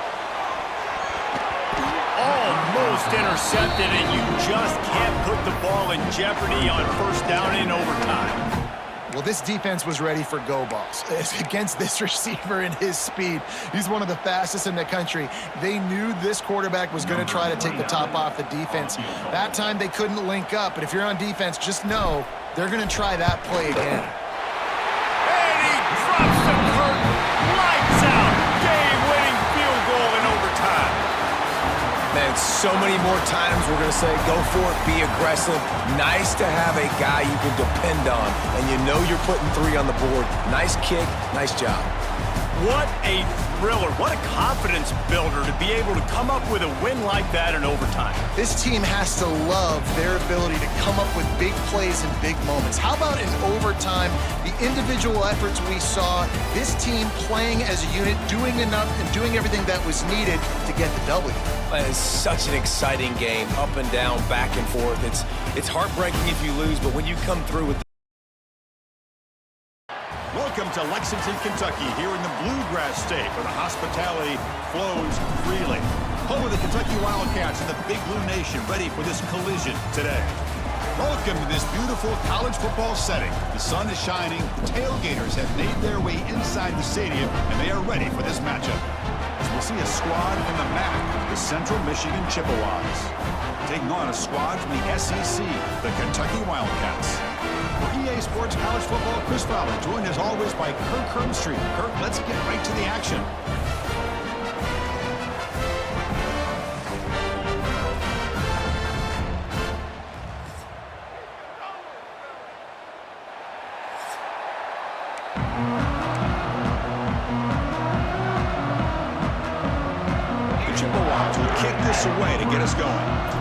Almost intercepted, and you just can't put the ball in jeopardy on first down in overtime. Well, this defense was ready for go balls. Against this receiver and his speed, he's one of the fastest in the country. They knew this quarterback was going to try to take the top off the defense. That time they couldn't link up, but if you're on defense, just know they're going to try that play again. And he drops the curtain. Lights out. Game-winning field goal in overtime. Man, so many more times we're going to say, go for it, be aggressive. Nice to have a guy you can depend on, and you know you're putting 3 on the board. Nice kick, nice job. What a thriller. What a confidence builder to be able to come up with a win like that in overtime. This team has to love their ability to come up with big plays and big moments. How about in overtime, the individual efforts we saw, this team playing as a unit, doing enough and doing everything that was needed to get the W. It's such an exciting game, up and down, back and forth. It's heartbreaking if you lose, but when you come through with Welcome to Lexington, Kentucky, here in the Bluegrass State, where the hospitality flows freely. Home of the Kentucky Wildcats and the Big Blue Nation, ready for this collision today. Welcome to this beautiful college football setting. The sun is shining, the tailgaters have made their way inside the stadium, and they are ready for this matchup. As we'll see a squad from the MAC, the Central Michigan Chippewas, taking on a squad from the SEC, the Kentucky Wildcats. For EA Sports College Football, Chris Fowler, joined as always by Kirk Hermstreet. Kirk, let's get right to the action. The Chippewas will kick this away to get us going.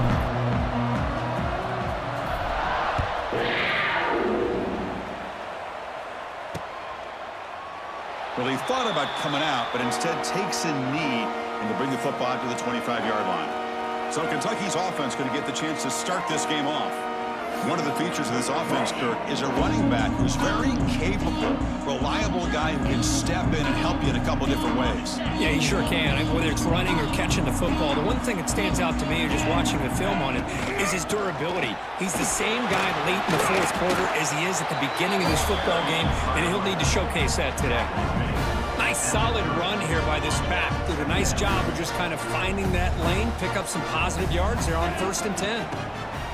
Well, he thought about coming out, but instead takes a knee and will bring the football to the 25-yard line. So Kentucky's offense going to get the chance to start this game off. One of the features of this offense, Kirk, is a running back who's very capable, reliable guy who can step in and help you in a couple different ways. Yeah, he sure can. Whether it's running or catching the football, the one thing that stands out to me, just watching the film on it, is his durability. He's the same guy late in the fourth quarter as he is at the beginning of this football game, and he'll need to showcase that today. Nice solid run here by this back. Did a nice job of just kind of finding that lane, pick up some positive yards there on 1st and 10.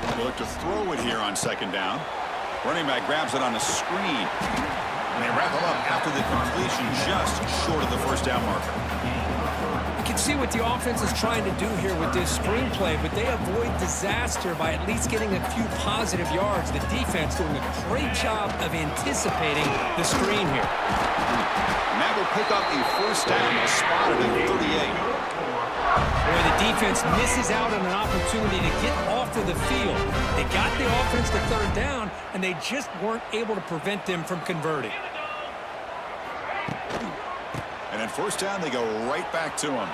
They look to throw it here on 2nd down. Running back grabs it on a screen. And they wrap him up after the completion just short of the 1st down marker. You can see what the offense is trying to do here with this screenplay, but they avoid disaster by at least getting a few positive yards. The defense doing a great job of anticipating the screen here. And that will pick up a 1st down, spotted at 38. Boy, the defense misses out on an opportunity to get off of the field. They got the offense to 3rd down, and they just weren't able to prevent them from converting. And at 1st down, they go right back to him.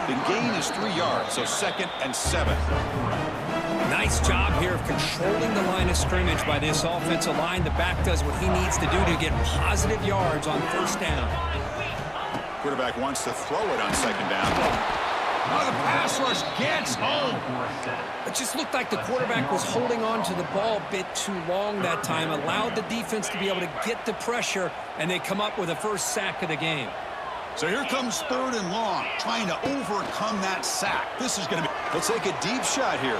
The gain is 3 yards, so 2nd and 7. Nice job here of controlling the line of scrimmage by this offensive line. The back does what he needs to do to get positive yards on 1st down. Quarterback wants to throw it on 2nd down. Oh, the pass rush gets home. It just looked like the quarterback was holding on to the ball a bit too long that time, allowed the defense to be able to get the pressure, and they come up with a 1st sack of the game. So here comes 3rd and long, trying to overcome that sack. This is going to be... He'll take a deep shot here.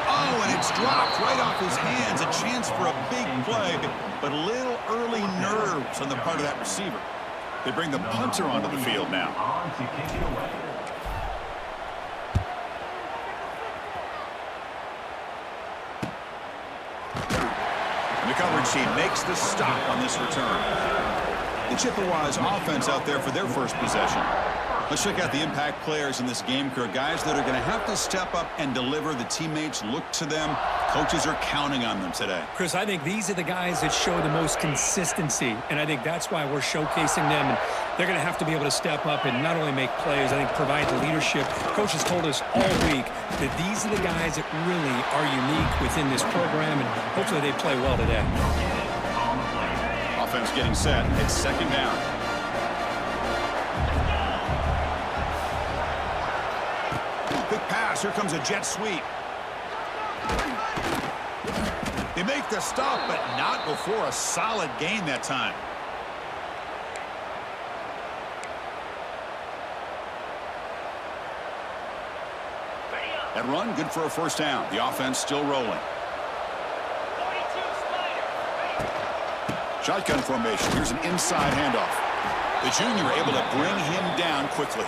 Oh, and it's dropped right off his hands. A chance for a big play, but a little early nerves on the part of that receiver. They bring the punter onto the field now. And the coverage team makes the stop on this return. The Chippewas offense out there for their 1st possession. Let's check out the impact players in this game, Kirk. Guys that are going to have to step up and deliver. The teammates look to them Coaches are counting on them today. Chris, I think these are the guys that show the most consistency, and I think that's why we're showcasing them. And they're going to have to be able to step up and not only make plays, I think provide the leadership. Coaches told us all week that these are the guys that really are unique within this program, and hopefully they play well today. Offense getting set. It's second down. Big pass. Here comes a jet sweep. They make the stop, but not before a solid gain that time. That run, good for a first down. The offense still rolling. Shotgun formation. Here's an inside handoff. The junior able to bring him down quickly.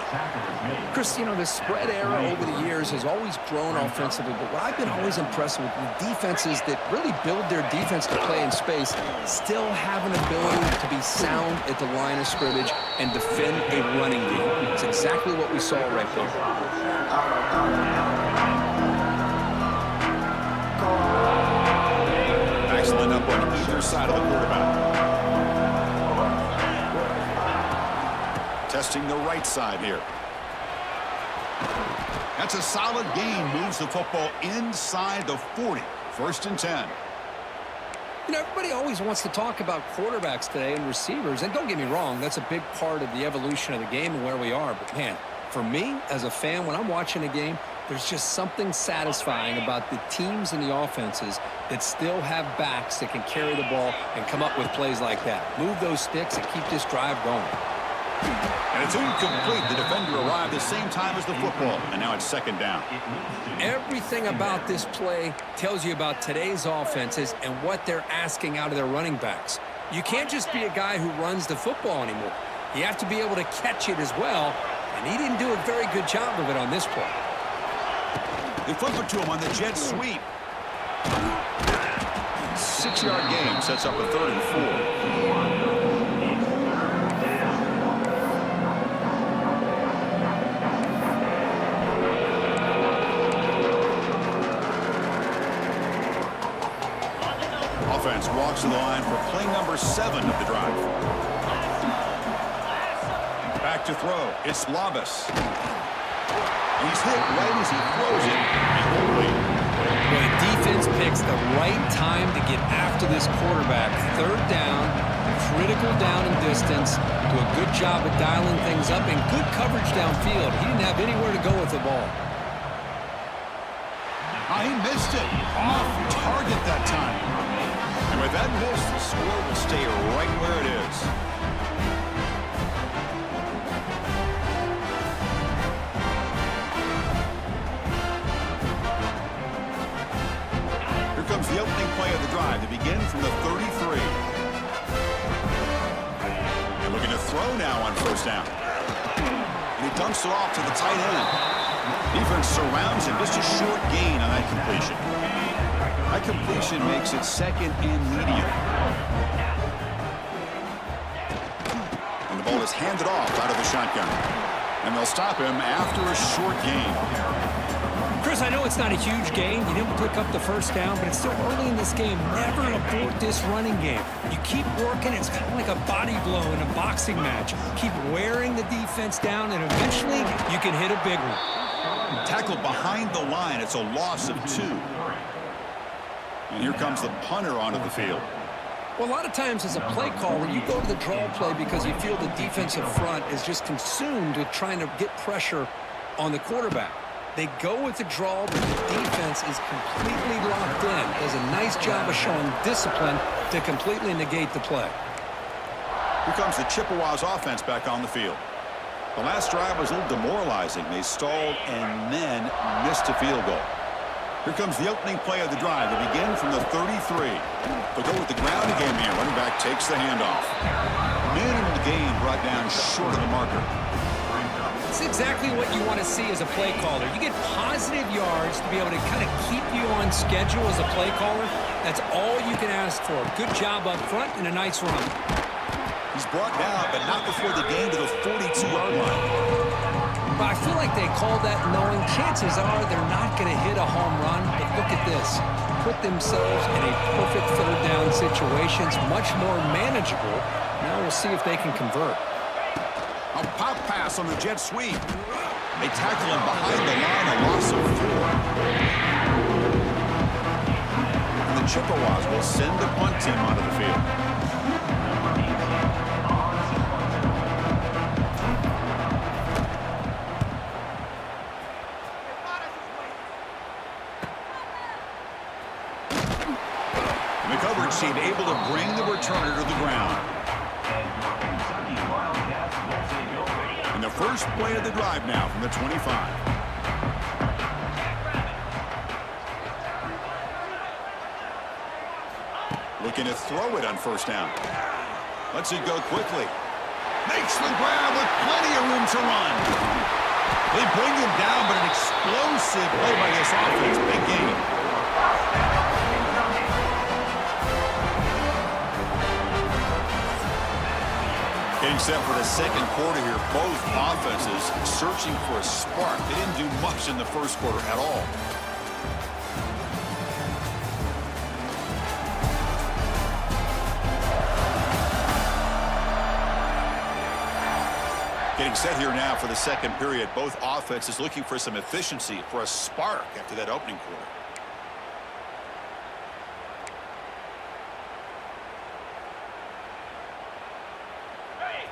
Chris, you know, the spread era over the years has always grown offensively, but what I've been always impressed with the defenses that really build their defense to play in space still have an ability to be sound at the line of scrimmage and defend a running game. It's exactly what we saw right there. Backs line up on either side of the quarterback. Testing the right side here. That's a solid gain. Moves the football inside the 40. First and 10. You know, everybody always wants to talk about quarterbacks today and receivers. And don't get me wrong, that's a big part of the evolution of the game and where we are. But, man, for me, as a fan, when I'm watching a game, there's just something satisfying about the teams and the offenses that still have backs that can carry the ball and come up with plays like that. Move those sticks and keep this drive going. And it's incomplete. The defender arrived the same time as the football, and now it's second down. Everything about this play tells you about today's offenses and what they're asking out of their running backs. You can't just be a guy who runs the football anymore. You have to be able to catch it as well, and he didn't do a very good job of it on this play. They flip it to him on the jet sweep. 6-yard gain sets up a 3rd and 4. Offense walks to the line for play number 7 of the drive. Back to throw. It's Labas. He's hit right as he throws it. Incomplete. Well, the defense picks the right time to get after this quarterback. 3rd down, critical down and distance. Do a good job of dialing things up and good coverage downfield. He didn't have anywhere to go with the ball. He missed it. Off target that time. And with that miss, the score will stay right where it is. Here comes the opening play of the drive to begin from the 33. And looking to throw now on first down. And he dumps it off to the tight end. Defense surrounds him. Just a short gain on that completion. That completion makes it 2nd and medium. And the ball is handed off out of the shotgun. And they'll stop him after a short gain. Chris, I know it's not a huge gain. You didn't pick up the first down, but it's still early in this game. Never abort this running game. You keep working. It's kind of like a body blow in a boxing match. Keep wearing the defense down, and eventually you can hit a big one. Tackled behind the line. It's a loss of 2. And here comes the punter onto the field. Well, a lot of times as a play caller, you go to the draw play because you feel the defensive front is just consumed with trying to get pressure on the quarterback. They go with the draw, but the defense is completely locked in. Does a nice job of showing discipline to completely negate the play. Here comes the Chippewas offense back on the field. The last drive was a little demoralizing. They stalled and then missed a field goal. Here comes the opening play of the drive. They begin from the 33. They'll go with the ground again here. Running back takes the handoff. Minimum gain brought down short of the marker. It's exactly what you want to see as a play caller. You get positive yards to be able to kind of keep you on schedule as a play caller. That's all you can ask for. Good job up front and a nice run. He's brought down, but not before the gain to the 42-yard line. But I feel like they called that knowing chances are they're not going to hit a home run. But look at this. put themselves in a perfect third down situation. It's much more manageable. Now we'll see if they can convert. A pop pass on the jet sweep. They tackle him behind the line, a loss of 4. And the Chippewas will send the punt team onto the field. And the coverage team able to bring the returner to the ground. And the first play of the drive now from the 25. Looking to throw it on first down. Lets it go quickly. Makes the grab with plenty of room to run. They bring him down, but an explosive play by this offense. Big game. Getting set for the second quarter here. Both offenses searching for a spark. They didn't do much in the first quarter at all. Getting set here now for the second period. Both offenses looking for some efficiency, for a spark after that opening quarter.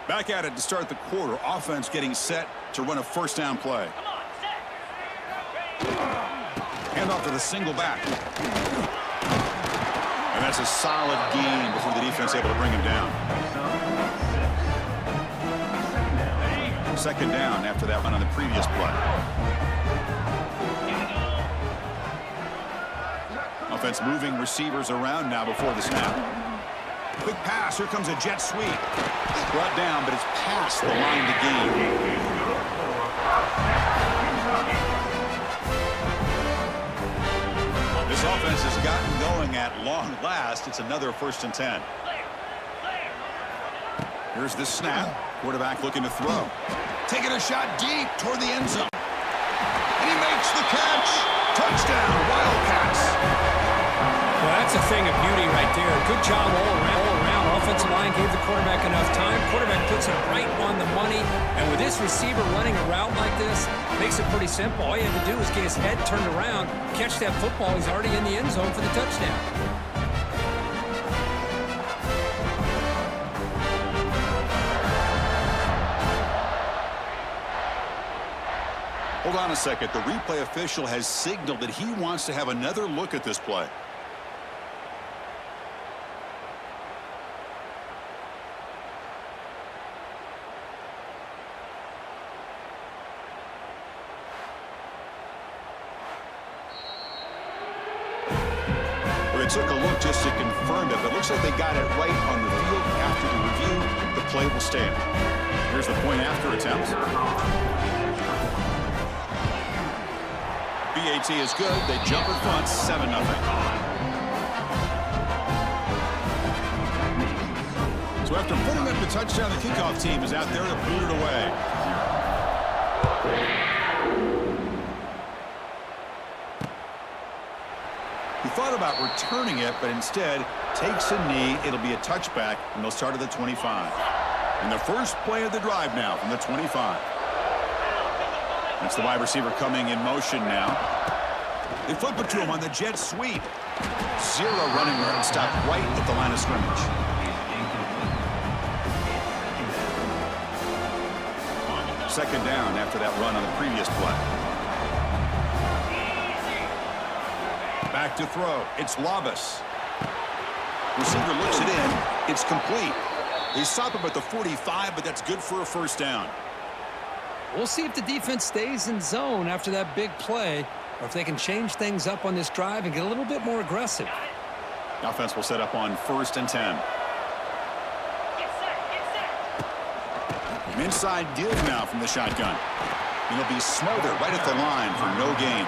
Back at it to start the quarter. Offense getting set to run a first down play. Hand off to the single back. And that's a solid gain before the defense able to bring him down. Second down after that one on the previous play. Offense moving receivers around now before the snap. Quick pass. Here comes a jet sweep. Brought down, but it's past the line to gain. This offense has gotten going at long last. It's another 1st and 10. Here's the snap. Quarterback looking to throw. Taking a shot deep toward the end zone. And he makes the catch. Touchdown, Wildcats. Well, that's a thing of beauty right there. Good job all around. Offensive line gave the quarterback enough time. Quarterback puts it right on the money. And with this receiver running a route like this, makes it pretty simple. All you have to do is get his head turned around, catch that football. He's already in the end zone for the touchdown. Hold on a second. The replay official has signaled that he wants to have another look at this play. They took a look just to confirm it, but it looks like they got it right on the field. After the review, the play will stand. Here's the point after attempt. BAT is good. They jump in front, 7-0. So after putting up the touchdown, the kickoff team is out there to boot it away. He thought about returning it, but instead takes a knee. It'll be a touchback, and they'll start at the 25. And the first play of the drive now from the 25. That's the wide receiver coming in motion now. They flip it to him on the jet sweep. 0 running room, stopped right at the line of scrimmage. Second down after that run on the previous play. Back to throw. It's Labus. Receiver looks it in. It's complete. They stop him at the 45, but that's good for a first down. We'll see if the defense stays in zone after that big play, or if they can change things up on this drive and get a little bit more aggressive. The offense will set up on 1st and 10. An inside give now from the shotgun. And he'll be smothered right at the line for no gain.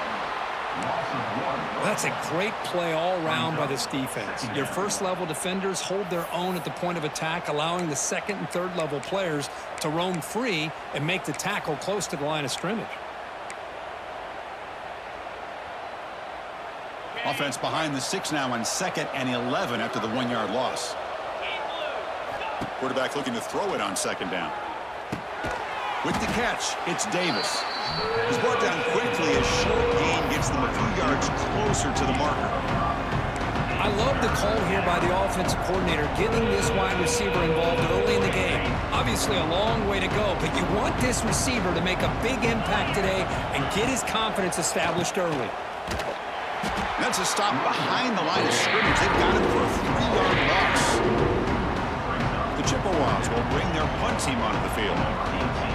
That's a great play all around by this defense. Your first-level defenders hold their own at the point of attack, allowing the second and third-level players to roam free and make the tackle close to the line of scrimmage. Offense behind the 6 now on 2nd and 11 after the 1-yard loss. Quarterback looking to throw it on 2nd down. With the catch, it's Davis. He's brought down quickly as short gain gets them a few yards closer to the marker. I love the call here by the offensive coordinator, getting this wide receiver involved early in the game. Obviously a long way to go, but you want this receiver to make a big impact today and get his confidence established early. That's a stop behind the line of scrimmage. They've got him for a 3-yard loss. The Chippewas will bring their punt team onto the field.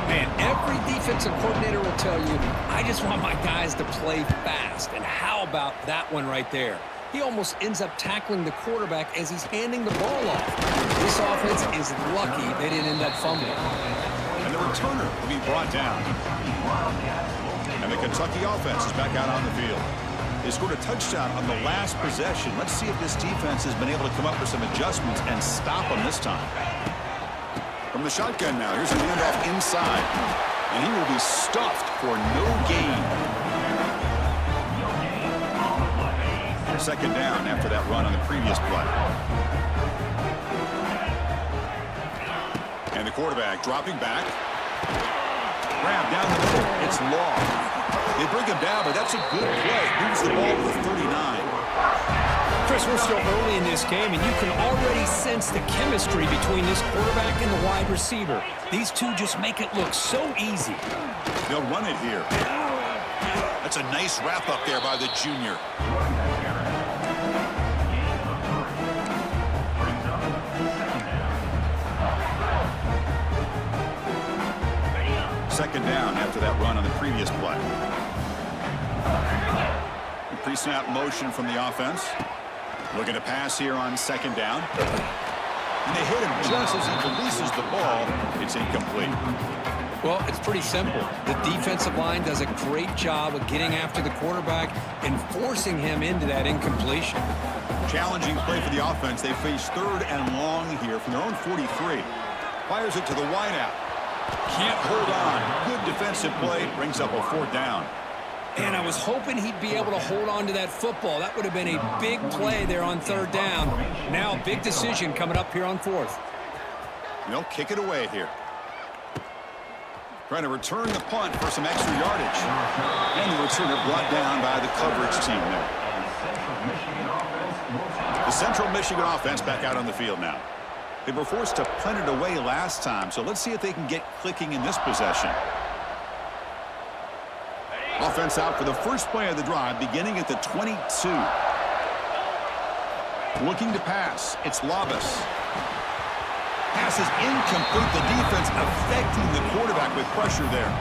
Man, every defensive coordinator will tell you, I just want my guys to play fast. And how about that one right there? He almost ends up tackling the quarterback as he's handing the ball off. This offense is lucky they didn't end up fumbling. And the returner will be brought down. And the Kentucky offense is back out on the field. They scored a touchdown on the last possession. Let's see if this defense has been able to come up with some adjustments and stop them this time. From the shotgun now, here's a handoff inside. And he will be stuffed for no gain. 2nd down after that run on the previous play. And the quarterback dropping back. Grab down the middle. It's long. They bring him down, but that's a good play. Moves the ball to the 39. Chris, we're still early in this game, and you can already sense the chemistry between this quarterback and the wide receiver. These two just make it look so easy. They'll run it here. That's a nice wrap up there by the junior. Second down after that run on the previous play. Pre-snap motion from the offense. Looking to pass here on 2nd down. And they hit him just as he releases the ball. It's incomplete. Well, it's pretty simple. The defensive line does a great job of getting after the quarterback and forcing him into that incompletion. Challenging play for the offense. They face 3rd and long here from their own 43. Fires it to the wideout. Can't hold on. Good defensive play. Brings up a 4th down. And I was hoping he'd be able to hold on to that football. That would have been a big play there on 3rd down. Now, big decision coming up here on 4th. They'll kick it away here. Trying to return the punt for some extra yardage. And the returner brought down by the coverage team there. The Central Michigan offense back out on the field now. They were forced to punt it away last time, so let's see if they can get clicking in this possession. Offense out for the first play of the drive, beginning at the 22. Looking to pass. It's Labas. Pass is incomplete. The defense affecting the quarterback with pressure there.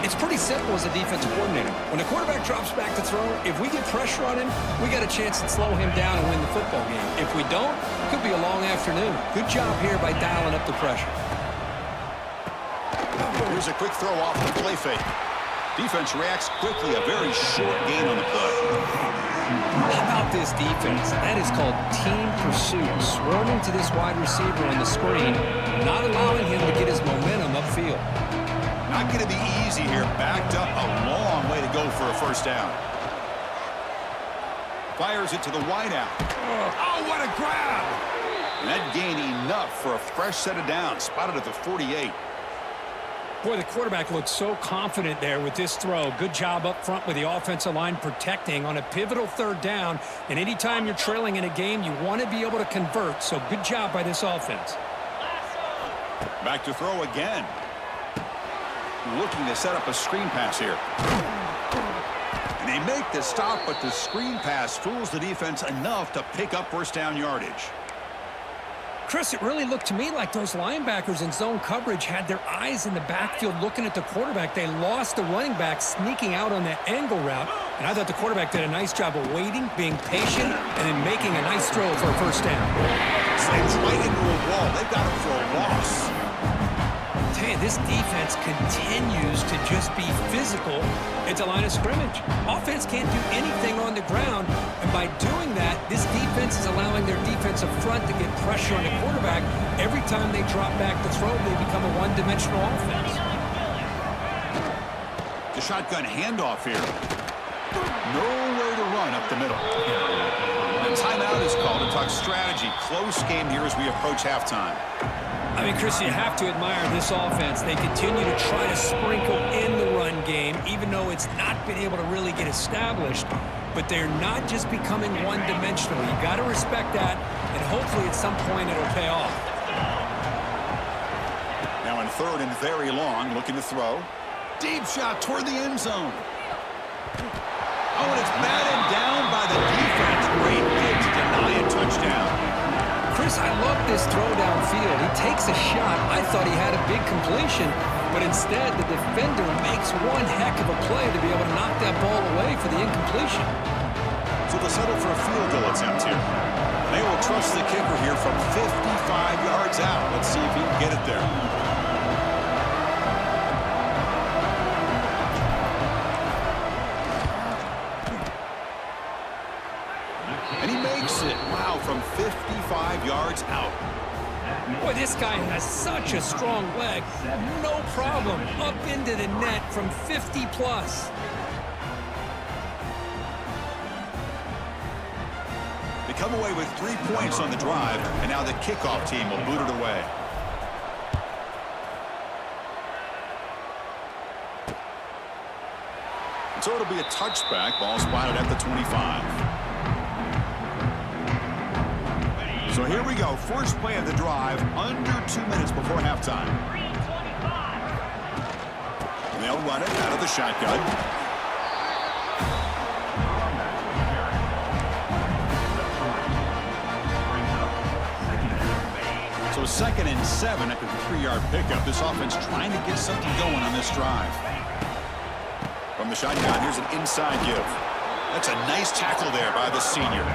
It's pretty simple as a defensive coordinator. When the quarterback drops back to throw, if we get pressure on him, we got a chance to slow him down and win the football game. If we don't, it could be a long afternoon. Good job here by dialing up the pressure. Here's a quick throw off the play fake. Defense reacts quickly. A very short gain on the play. How about this defense? That is called team pursuit. Swarming to this wide receiver on the screen, not allowing him to get his momentum upfield. Not going to be easy here. Backed up a long way to go for a 1st down. Fires it to the wideout. Oh, what a grab! And that gained enough for a fresh set of downs. Spotted at the 48. Boy, the quarterback looked so confident there with this throw. Good job up front with the offensive line protecting on a pivotal 3rd down. And anytime you're trailing in a game, you want to be able to convert. So good job by this offense. Back to throw again. Looking to set up a screen pass here. And they make the stop, but the screen pass fools the defense enough to pick up 1st down yardage. Chris, it really looked to me like those linebackers in zone coverage had their eyes in the backfield looking at the quarterback. They lost the running back sneaking out on that angle route. And I thought the quarterback did a nice job of waiting, being patient, and then making a nice throw for a 1st down. Slams right into a wall. They've got him for a loss. Hey, this defense continues to just be physical at the line of scrimmage. Offense can't do anything on the ground, and by doing that, this defense is allowing their defensive front to get pressure on the quarterback. Every time they drop back to throw, they become a one-dimensional offense. The shotgun handoff here. No way to run. run up the middle. The timeout is called to talk strategy. Close game here as we approach halftime. I mean, Chris, you have to admire this offense. They continue to try to sprinkle in the run game, even though it's not been able to really get established. But they're not just becoming one-dimensional. You got to respect that, and hopefully at some point it'll pay off. Now in third and very long, looking to throw. Deep shot toward the end zone. Oh, and it's batted down by the defense. Great hit to deny a touchdown. Chris, I love this throw downfield. He takes a shot. I thought he had a big completion, but instead the defender makes one heck of a play to be able to knock that ball away for the incompletion. So they'll settle for a field goal attempt here. They will trust the kicker here from 55 yards out. Let's see if he can get it there. And he makes it. Wow, from 55 yards out. Boy, this guy has such a strong leg. No problem. Up into the net from 50-plus. They come away with 3 points on the drive, and now the kickoff team will boot it away. And so it'll be a touchback. Ball spotted at the 25. So here we go. First play of the drive, under 2 minutes before halftime. They'll run it out of the shotgun. So 2nd and 7 after the 3-yard pickup. This offense trying to get something going on this drive. From the shotgun, here's an inside give. That's a nice tackle there by the senior.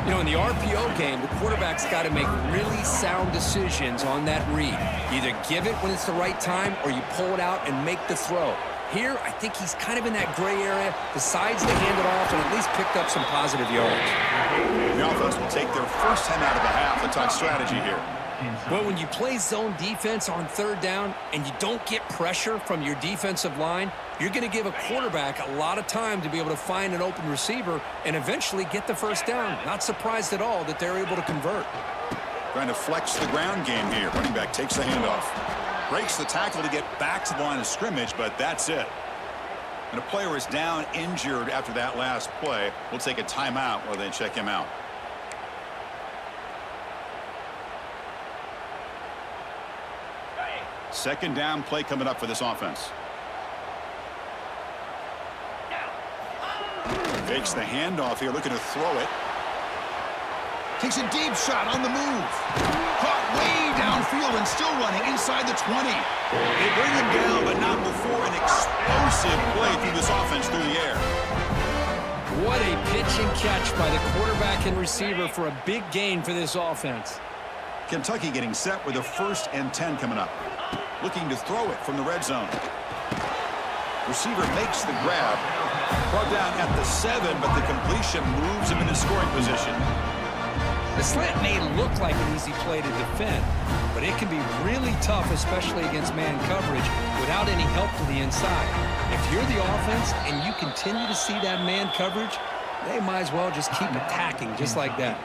You know, in the RPO game, the quarterback's got to make really sound decisions on that read. Either give it when it's the right time or you pull it out and make the throw. Here, I think he's kind of in that gray area, decides to hand it off and at least picked up some positive yards. The offense will take their first 10 out of the half and talk strategy here. Well, when you play zone defense on 3rd down and you don't get pressure from your defensive line, you're going to give a quarterback a lot of time to be able to find an open receiver and eventually get the first down. Not surprised at all that they're able to convert. Trying to flex the ground game here. Running back takes the handoff. Breaks the tackle to get back to the line of scrimmage, but that's it. And a player is down injured after that last play. We'll take a timeout while they check him out. Second down play coming up for this offense. Takes the handoff here, looking to throw it. Takes a deep shot on the move. Caught way downfield and still running inside the 20. They bring him down, but not before an explosive play through this offense through the air. What a pitch and catch by the quarterback and receiver for a big gain for this offense. Kentucky getting set with a 1st and 10 coming up. Looking to throw it from the red zone. Receiver makes the grab. Brought down at the 7, but the completion moves him into scoring position. The slant may look like an easy play to defend, but it can be really tough, especially against man coverage, without any help to the inside. If you're the offense and you continue to see that man coverage, they might as well just keep attacking just like that.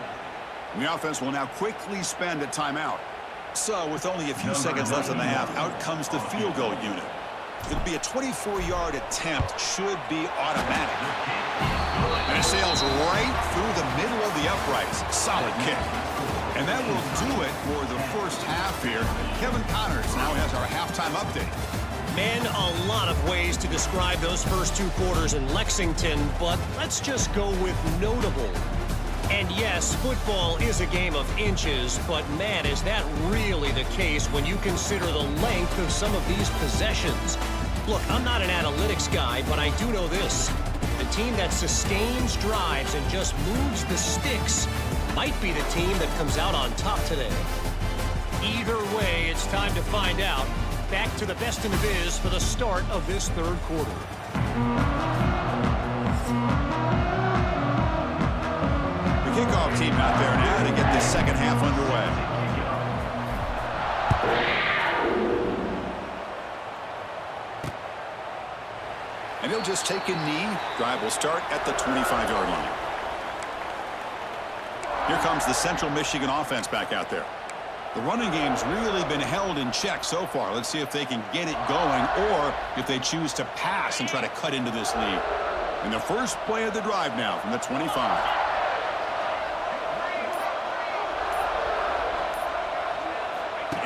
And the offense will now quickly spend a timeout. So with only a few seconds left in the half, out comes the field goal unit. It'll be a 24-yard attempt, should be automatic. And it sails right through the middle of the uprights. Solid kick. And that will do it for the first half here. Kevin Connors now has our halftime update. Man, a lot of ways to describe those first 2 quarters in Lexington, but let's just go with notable. And yes, football is a game of inches, but man, is that really the case when you consider the length of some of these possessions. Look, I'm not an analytics guy, but I do know this. The team that sustains drives and just moves the sticks might be the team that comes out on top today. Either way, it's time to find out. Back to the best in the biz for the start of this 3rd quarter. Kickoff team out there now to get this second half underway. And he'll just take a knee. Drive will start at the 25-yard line. Here comes the Central Michigan offense back out there. The running game's really been held in check so far. Let's see if they can get it going or if they choose to pass and try to cut into this lead. And the first play of the drive now from the 25.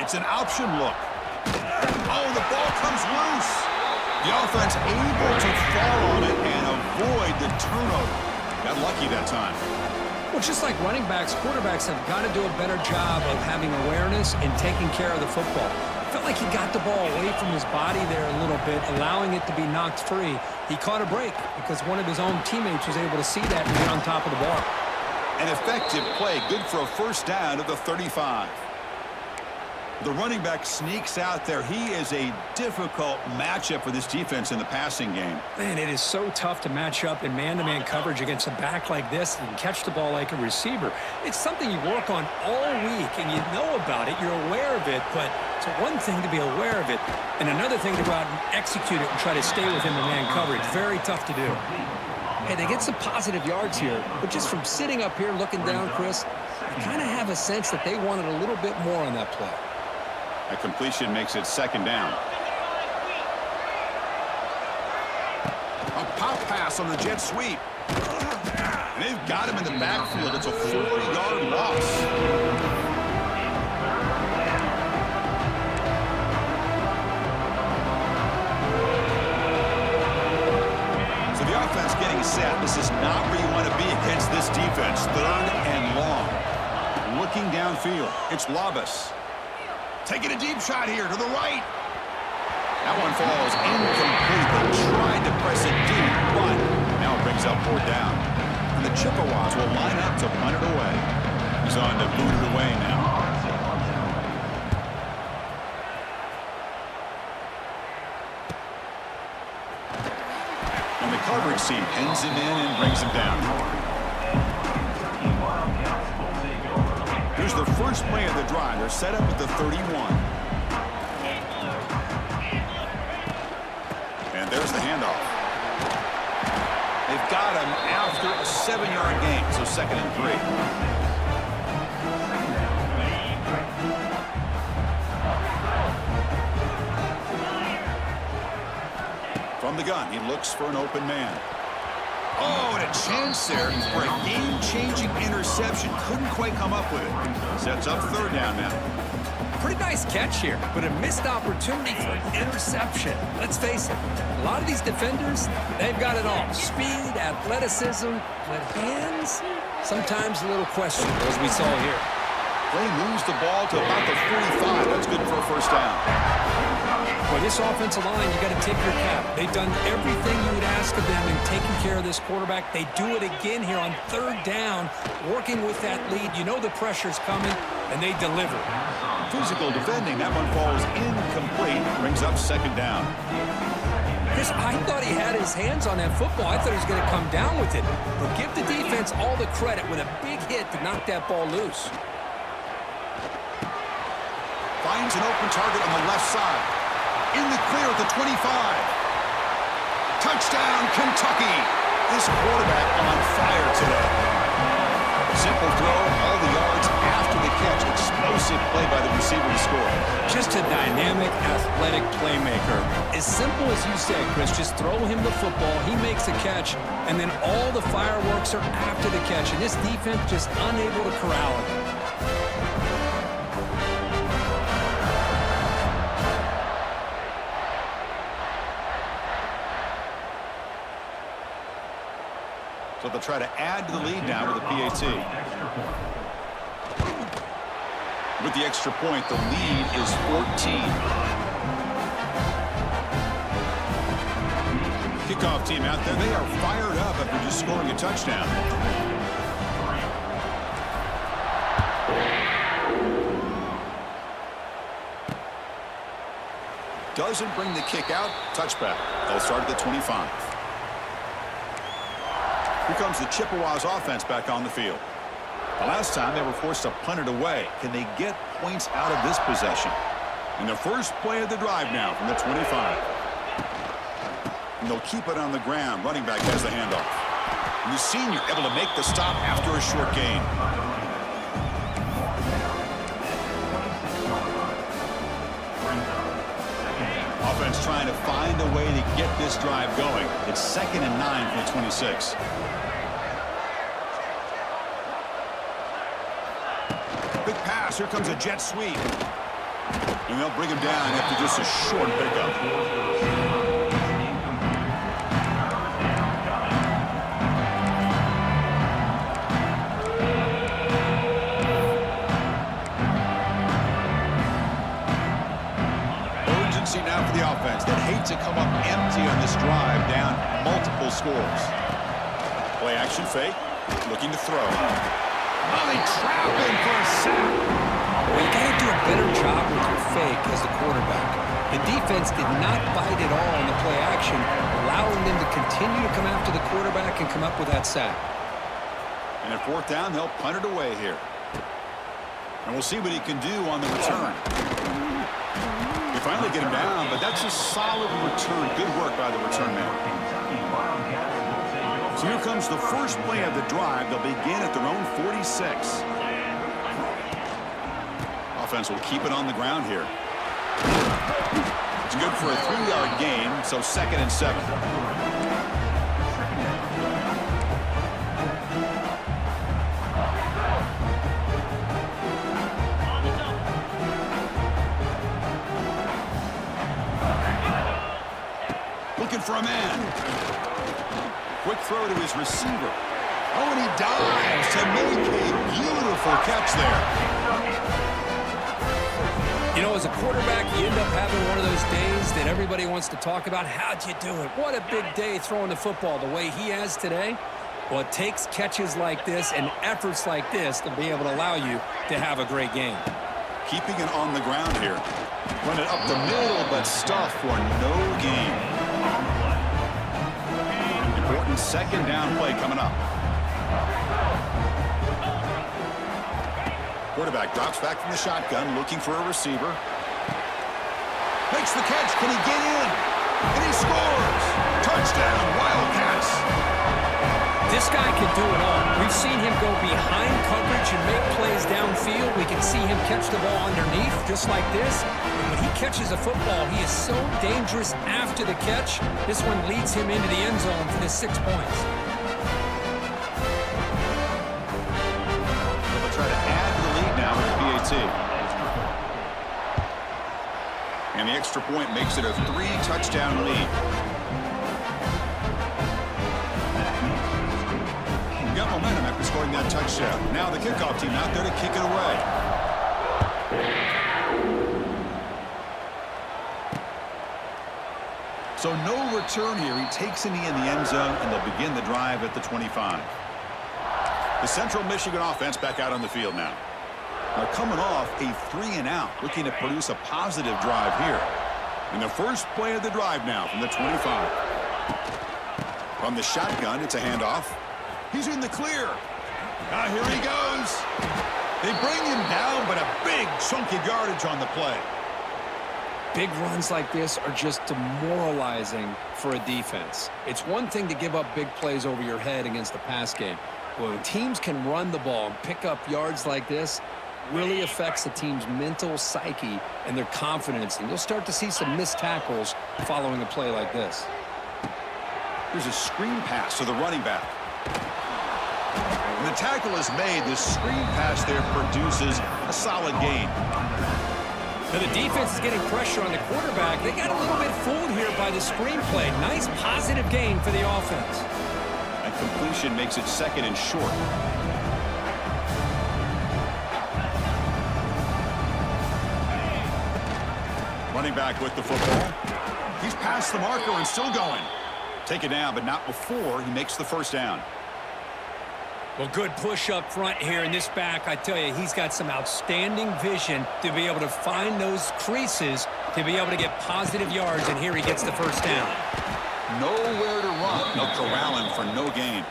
It's an option look. Oh, the ball comes loose. The offense able to fall on it and avoid the turnover. Got lucky that time. Well, just like running backs, quarterbacks have got to do a better job of having awareness and taking care of the football. Felt like he got the ball away from his body there a little bit, allowing it to be knocked free. He caught a break because one of his own teammates was able to see that and get on top of the ball. An effective play, good for a first down at the 35. The running back sneaks out there. He is a difficult matchup for this defense in the passing game. Man, it is so tough to match up in man-to-man coverage against a back like this and catch the ball like a receiver. It's something you work on all week, and you know about it. You're aware of it, but it's one thing to be aware of it, and another thing to go out and execute it and try to stay within the man coverage. Very tough to do. Hey, they get some positive yards here, but just from sitting up here looking down, Chris, you kind of have a sense that they wanted a little bit more on that play. A completion makes it second down. A pop pass on the jet sweep. And they've got him in the backfield. It's a 40-yard loss. So the offense getting set. This is not where you want to be against this defense. Third and long. Looking downfield. It's Labas. Taking a deep shot here to the right. That one falls incomplete. They tried to press it deep, but now it brings up 4th down. And the Chippewas will line up to punt it away. He's on to boot it away now. And the coverage team pins him in and brings him down. Here's the first play of the drive. They're set up at the 31. And there's the handoff. They've got him after a 7-yard gain, so 2nd and 3. From the gun, he looks for an open man. Oh, and a chance there for a game-changing interception. Couldn't quite come up with it. Sets up 3rd down now. Pretty nice catch here, but a missed opportunity for an interception. Let's face it, a lot of these defenders, they've got it all. Speed, athleticism, but hands, sometimes a little questionable, as we saw here. Play moves the ball to about the 45. That's good for a first down. Well, this offensive line, you got to tip your cap. They've done everything you would ask of them in taking care of this quarterback. They do it again here on 3rd down, working with that lead. You know the pressure's coming, and they deliver. Physical defending. That one falls incomplete. Brings up 2nd down. Chris, I thought he had his hands on that football. I thought he was going to come down with it. But give the defense all the credit with a big hit to knock that ball loose. Finds an open target on the left side. In the clear at the 25. Touchdown, Kentucky. This quarterback on fire today. Simple throw, all the yards after the catch. Explosive play by the receiver to score. Just a dynamic, athletic playmaker. As simple as you said, Chris, just throw him the football, he makes a catch, and then all the fireworks are after the catch. And this defense just unable to corral it. So they'll try to add to the lead now with a PAT. With the extra point, the lead is 14. Kickoff team out there, they are fired up after just scoring a touchdown. Doesn't bring the kick out. Touchback. They'll start at the 25. Here comes the Chippewas offense back on the field. The last time they were forced to punt it away. Can they get points out of this possession? And the first play of the drive now from the 25. And they'll keep it on the ground. Running back has the handoff. And the senior able to make the stop after a short gain. Offense trying to find a way to get this drive going. It's 2nd and 9 from the 26. Big pass. Here comes a jet sweep. And they'll bring him down after just a short pickup. Urgency now for the offense that hates to come up empty on this drive, down multiple scores. Play action fake, looking to throw. Oh, they trap him for a sack. Well, you got to do a better job with your fake as the quarterback. The defense did not bite at all in the play action, allowing them to continue to come after the quarterback and come up with that sack. And at 4th down, they'll punt it away here. And we'll see what he can do on the return. They finally get him down, but that's a solid return. Good work by the return man. So here comes the first play of the drive. They'll begin at their own 46. Offense will keep it on the ground here. It's good for a 3-yard gain, so 2nd and 7. Looking for a man. Quick throw to his receiver. Oh, and he dives to make a beautiful catch there. You know, as a quarterback, you end up having one of those days that everybody wants to talk about. How'd you do it? What a big day throwing the football the way he has today. Well, it takes catches like this and efforts like this to be able to allow you to have a great game. Keeping it on the ground here. Run it up the middle, but stuff for no gain. Important 2nd down play coming up. Quarterback drops back from the shotgun, looking for a receiver. Makes the catch. Can he get in? And he scores. Touchdown, Wildcats. This guy can do it all. We've seen him go behind coverage and make plays downfield. We can see him catch the ball underneath, just like this. And when he catches a football, he is so dangerous after the catch. This one leads him into the end zone for the 6 points. They'll try to add to the lead now with the PAT. And the extra point makes it a 3-touchdown lead. Got momentum after scoring that touchdown. Now the kickoff team out there to kick it away. So no return here. He takes in the end zone, and they'll begin the drive at the 25. The Central Michigan offense back out on the field now. They're coming off a 3-and-out, looking to produce a positive drive here. And the first play of the drive now from the 25. From the shotgun, it's a handoff. He's in the clear. Here he goes. They bring him down, but a big chunk of yardage on the play. Big runs like this are just demoralizing for a defense. It's one thing to give up big plays over your head against the pass game. When teams can run the ball and pick up yards like this, really affects the team's mental psyche and their confidence. And you'll start to see some missed tackles following a play like this. Here's a screen pass to the running back. When the tackle is made, the screen pass there produces a solid gain. Now the defense is getting pressure on the quarterback. They got a little bit fooled here by the screen play. Nice positive gain for the offense. And completion makes it 2nd and short. Running back with the football. He's past the marker and still going. Take it down, but not before he makes the first down. Well, good push up front here in this back. I tell you, he's got some outstanding vision to be able to find those creases, to be able to get positive yards, and here he gets the first down. Nowhere to run. They'll corral him for no gain.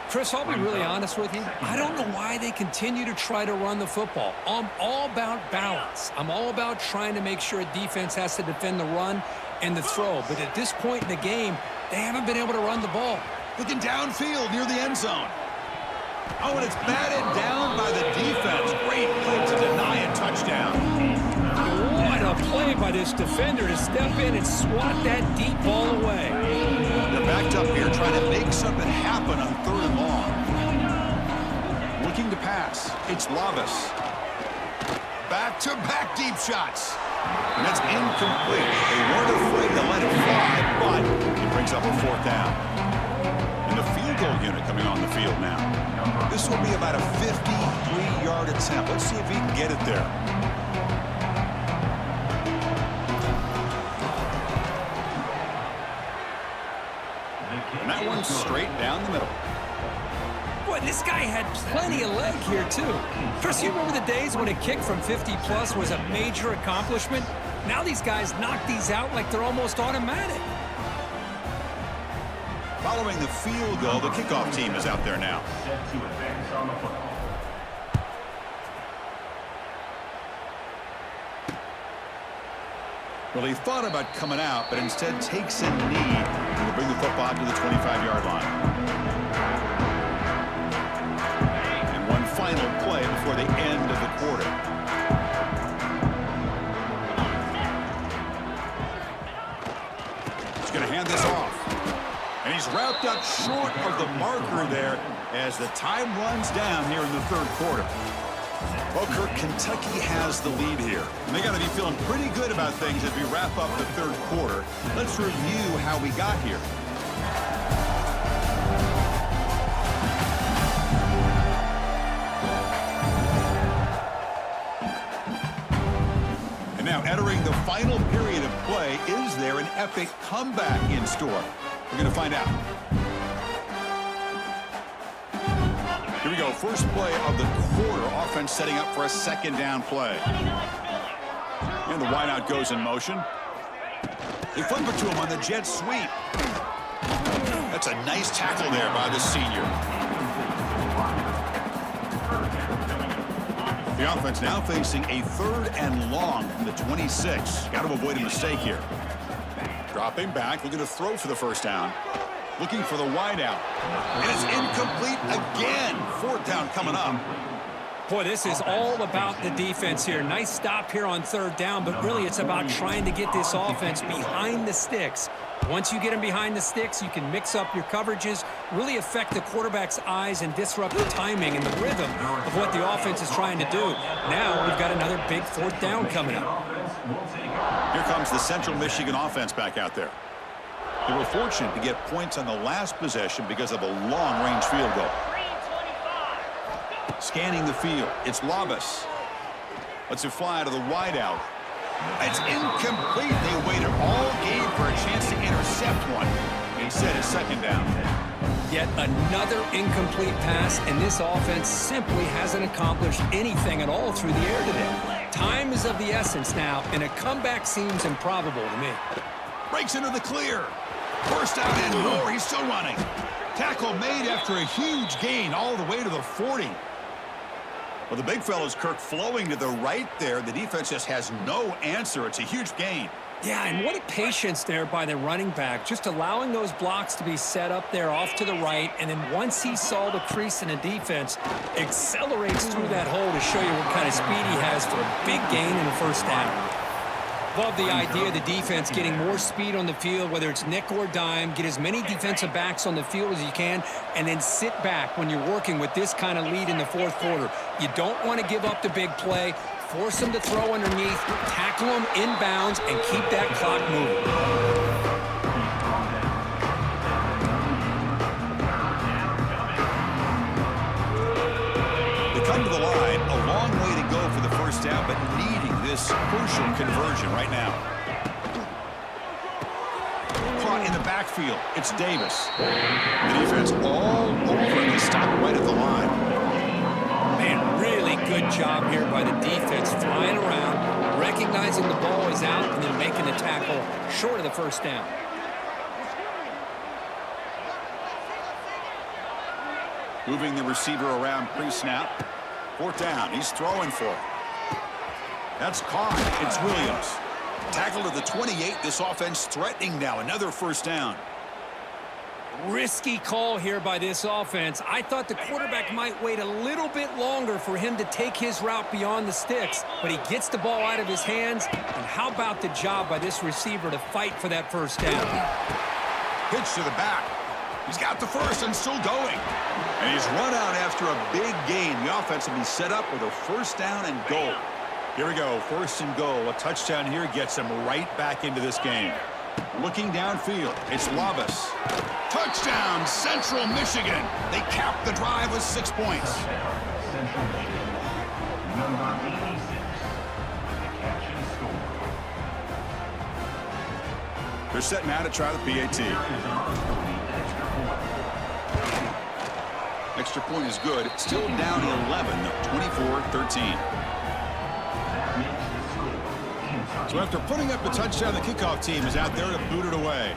Chris, I'll be really honest with you. I don't know why they continue to try to run the football. I'm all about balance. I'm all about trying to make sure a defense has to defend the run and the throw. But at this point in the game, they haven't been able to run the ball. Looking downfield near the end zone. Oh, and it's batted down by the defense. Great play to deny a touchdown. What a play by this defender to step in and swat that deep ball away. They're backed up here trying to make something happen on 3rd and long. Looking to pass. It's Lavis. Back-to-back deep shots. And that's incomplete. They weren't afraid to let it fly, but it brings up a 4th down. And the field goal unit coming on the field now. This will be about a 53-yard attempt. Let's see if he can get it there. And that one's straight down the middle. Boy, this guy had plenty of leg here, too. Chris, you remember the days when a kick from 50-plus was a major accomplishment? Now these guys knock these out like they're almost automatic. Following the field goal, the kickoff team is out there now. Well, he thought about coming out, but instead takes a knee and will bring the football to the 25-yard line. And one final play before the end of the quarter. He's going to hand this off. And he's wrapped up short of the marker there as the time runs down here in the 3rd quarter. Well, Kirk, Kentucky has the lead here. And they got to be feeling pretty good about things as we wrap up the 3rd quarter. Let's review how we got here. And now entering the final period of play, is there an epic comeback in store? We're going to find out. Here we go. First play of the quarter. Offense setting up for a 2nd down play. And the wideout goes in motion. They flip it to him on the jet sweep. That's a nice tackle there by the senior. The offense now facing a 3rd and long from the 26. Got to avoid a mistake here. Dropping back, looking to throw for the 1st down. Looking for the wideout. And it's incomplete again. 4th down coming up. Boy, this is all about the defense here. Nice stop here on 3rd down, but really it's about trying to get this offense behind the sticks. Once you get them behind the sticks, you can mix up your coverages, really affect the quarterback's eyes and disrupt the timing and the rhythm of what the offense is trying to do. Now we've got another big 4th down coming up. Here comes the Central Michigan offense back out there. They were fortunate to get points on the last possession because of a long-range field goal. Scanning the field, it's Lavis. Lets it fly to the wideout. It's incomplete. They waited all game for a chance to intercept one. Instead, it's 2nd down. Yet another incomplete pass, and this offense simply hasn't accomplished anything at all through the air today. Time is of the essence now, and a comeback seems improbable to me. Breaks into the clear. First out and more. He's still running. Tackle made after a huge gain all the way to the 40. Well, the big fella's Kirk flowing to the right there. The defense just has no answer. It's a huge gain. Yeah, and what a patience there by the running back, just allowing those blocks to be set up there off to the right, and then once he saw the crease in the defense, accelerates through that hole to show you what kind of speed he has for a big gain in the 1st down. Love the idea of the defense getting more speed on the field, whether it's nickel or dime, get as many defensive backs on the field as you can, and then sit back when you're working with this kind of lead in the 4th quarter. You don't want to give up the big play. Force them to throw underneath, tackle them inbounds, and keep that clock moving. They come to the line, a long way to go for the 1st down, but needing this crucial conversion right now. Caught in the backfield, it's Davis. The defense all over him. They stop right at the line. Man, really good job here by the defense, flying around, recognizing the ball is out, and then making the tackle short of the 1st down. Moving the receiver around pre-snap. 4th down, he's throwing for it. That's caught, it's Williams. Tackle to the 28. This offense threatening now. Another first down. Risky call here by this offense. I thought the quarterback might wait a little bit longer for him to take his route beyond the sticks, but he gets the ball out of his hands. And how about the job by this receiver to fight for that first down? Pitch to the back. He's got the first and still going. And he's run out after a big gain. The offense will be set up with a first down and goal. Here we go, first and goal. A touchdown here gets him right back into this game. Looking downfield, it's Labas. Touchdown, Central Michigan. They cap the drive with 6 points. Central Michigan, number 86, the catch and score. They're set now to try the PAT. Extra point is good. Still down 11, 24-13. So after putting up the touchdown, the kickoff team is out there to boot it away.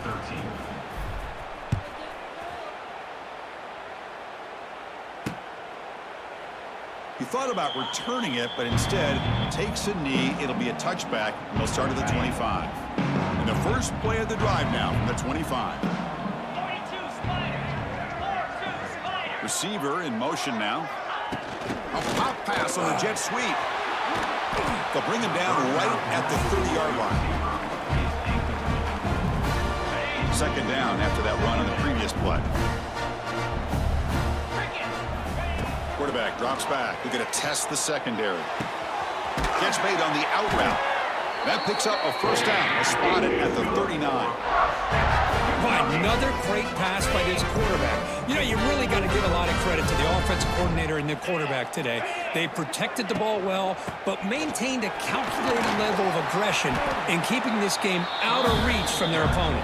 He thought about returning it, but instead takes a knee. It'll be a touchback, and they'll start at the 25. And the first play of the drive now from the 25. Receiver in motion now. A pop pass on the jet sweep. They'll bring him down right at the 30-yard line. Second down after that run on the previous play. Quarterback drops back. They're going to test the secondary. Catch made on the out route. That picks up a first down. Spotted at the 39. Another great pass by this quarterback. You know, you really got to give a lot of credit to the offensive coordinator and the quarterback today. They protected the ball well, but maintained a calculated level of aggression in keeping this game out of reach from their opponent.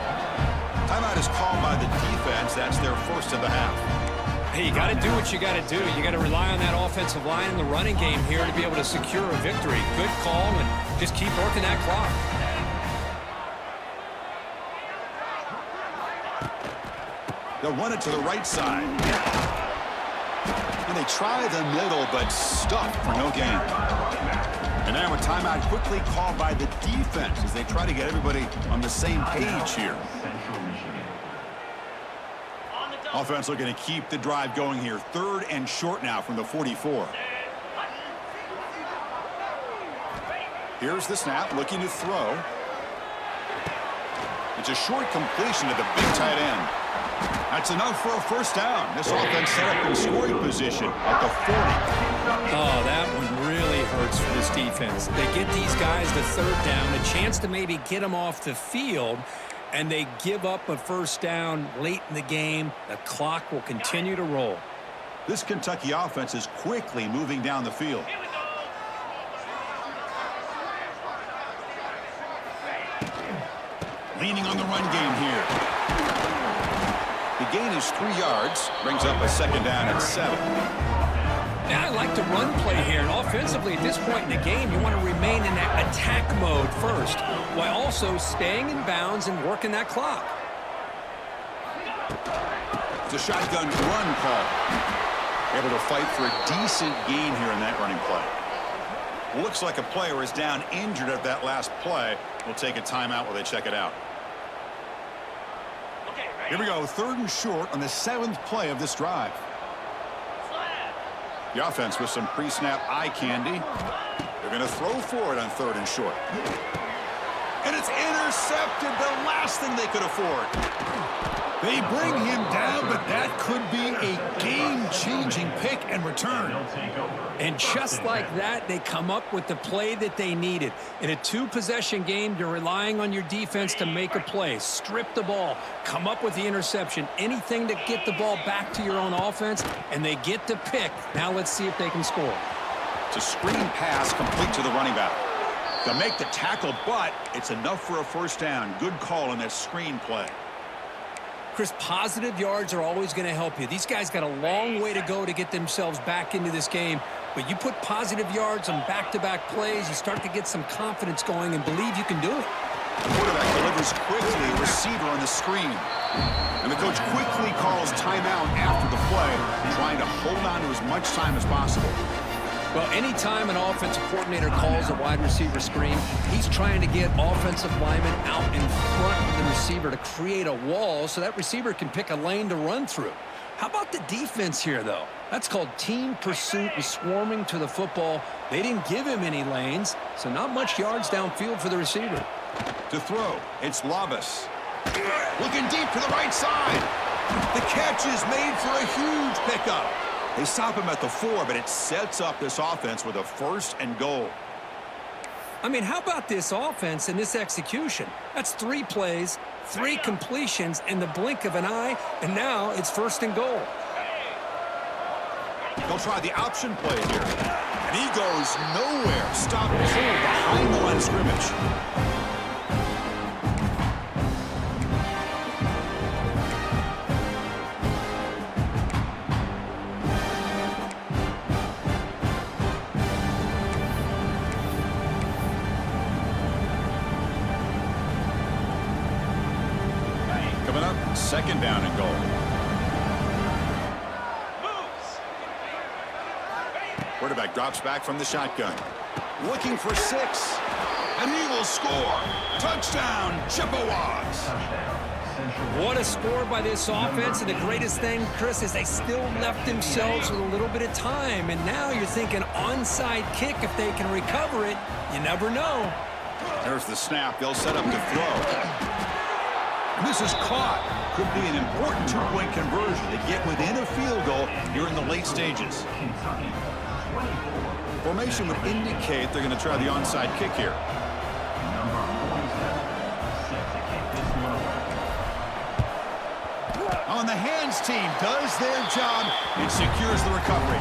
Timeout is called by the defense. That's their first of the half. Hey, you got to do what you got to do. You got to rely on that offensive line in the running game here to be able to secure a victory. Good call, and just keep working that clock. They'll run it to the right side. And they try the middle, but stuffed for no gain. And now a timeout quickly called by the defense as they try to get everybody on the same page here. Offense looking to keep the drive going here. Third and short now from the 44. Here's the snap, looking to throw. It's a short completion to the big tight end. That's enough for a first down. This offense set up in scoring position at the 40. Oh, that one really hurts for this defense. They get these guys the third down, a chance to maybe get them off the field, and they give up a first down late in the game. The clock will continue to roll. This Kentucky offense is quickly moving down the field. Leaning on the run game here. The gain is 3 yards, brings up a second down at 7. Now, I like the run play here, and offensively at this point in the game, you want to remain in that attack mode first, while also staying in bounds and working that clock. It's a shotgun run call. Able to fight for a decent gain here in that running play. Looks like a player is down injured at that last play. We'll take a timeout while they check it out. Here we go, third and short on the 7th play of this drive. The offense with some pre-snap eye candy. They're going to throw for it on third and short. And it's intercepted, the last thing they could afford. They bring him down, but that could be a game-changing pick and return. And just like that, they come up with the play that they needed. In a 2-possession game, you're relying on your defense to make a play. Strip the ball, come up with the interception, anything to get the ball back to your own offense, and they get the pick. Now let's see if they can score. It's a screen pass complete to the running back. They'll make the tackle, but it's enough for a first down. Good call in that screen play. Chris, positive yards are always going to help you. These guys got a long way to go to get themselves back into this game, but you put positive yards on back-to-back plays, you start to get some confidence going and believe you can do it. The quarterback delivers quickly, receiver on the screen. And the coach quickly calls timeout after the play, trying to hold on to as much time as possible. Well, anytime an offensive coordinator calls a wide receiver screen, he's trying to get offensive linemen out in front of the receiver to create a wall so that receiver can pick a lane to run through. How about the defense here, though? That's called team pursuit and swarming to the football. They didn't give him any lanes, so not much yards downfield for the receiver. To throw, it's Labas. Looking deep to the right side. The catch is made for a huge pickup. They stop him at the 4, but it sets up this offense with a 1st and goal. I mean, how about this offense and this execution? That's 3 plays, 3 completions in the blink of an eye, and now it's 1st and goal. They'll try the option play here. And he goes nowhere. Stop cold behind the line of scrimmage. Coming up, 2nd down and goal. Quarterback drops back from the shotgun. Looking for 6. And he will score. Touchdown, Chippewas. What a score by this offense, and the greatest thing, Chris, is they still left themselves with a little bit of time, and now you're thinking onside kick if they can recover it. You never know. There's the snap. They'll set up to throw. And this is caught. Could be an important 2-point conversion to get within a field goal here in the late stages. Formation would indicate they're going to try the onside kick here. On the hands team does their job and secures the recovery.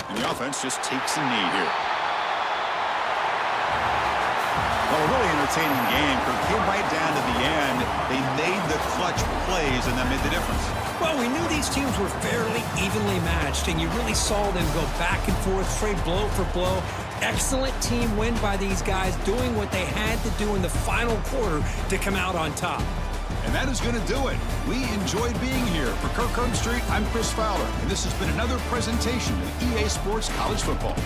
And the offense just takes a knee here. Well, a really entertaining game. It came right down to the end. They made the clutch plays, and that made the difference. Well, we knew these teams were fairly evenly matched, and you really saw them go back and forth, trade blow for blow. Excellent team win by these guys, doing what they had to do in the final quarter to come out on top. And that is going to do it. We enjoyed being here. For Kirk Street, I'm Chris Fowler, and this has been another presentation of EA Sports College Football.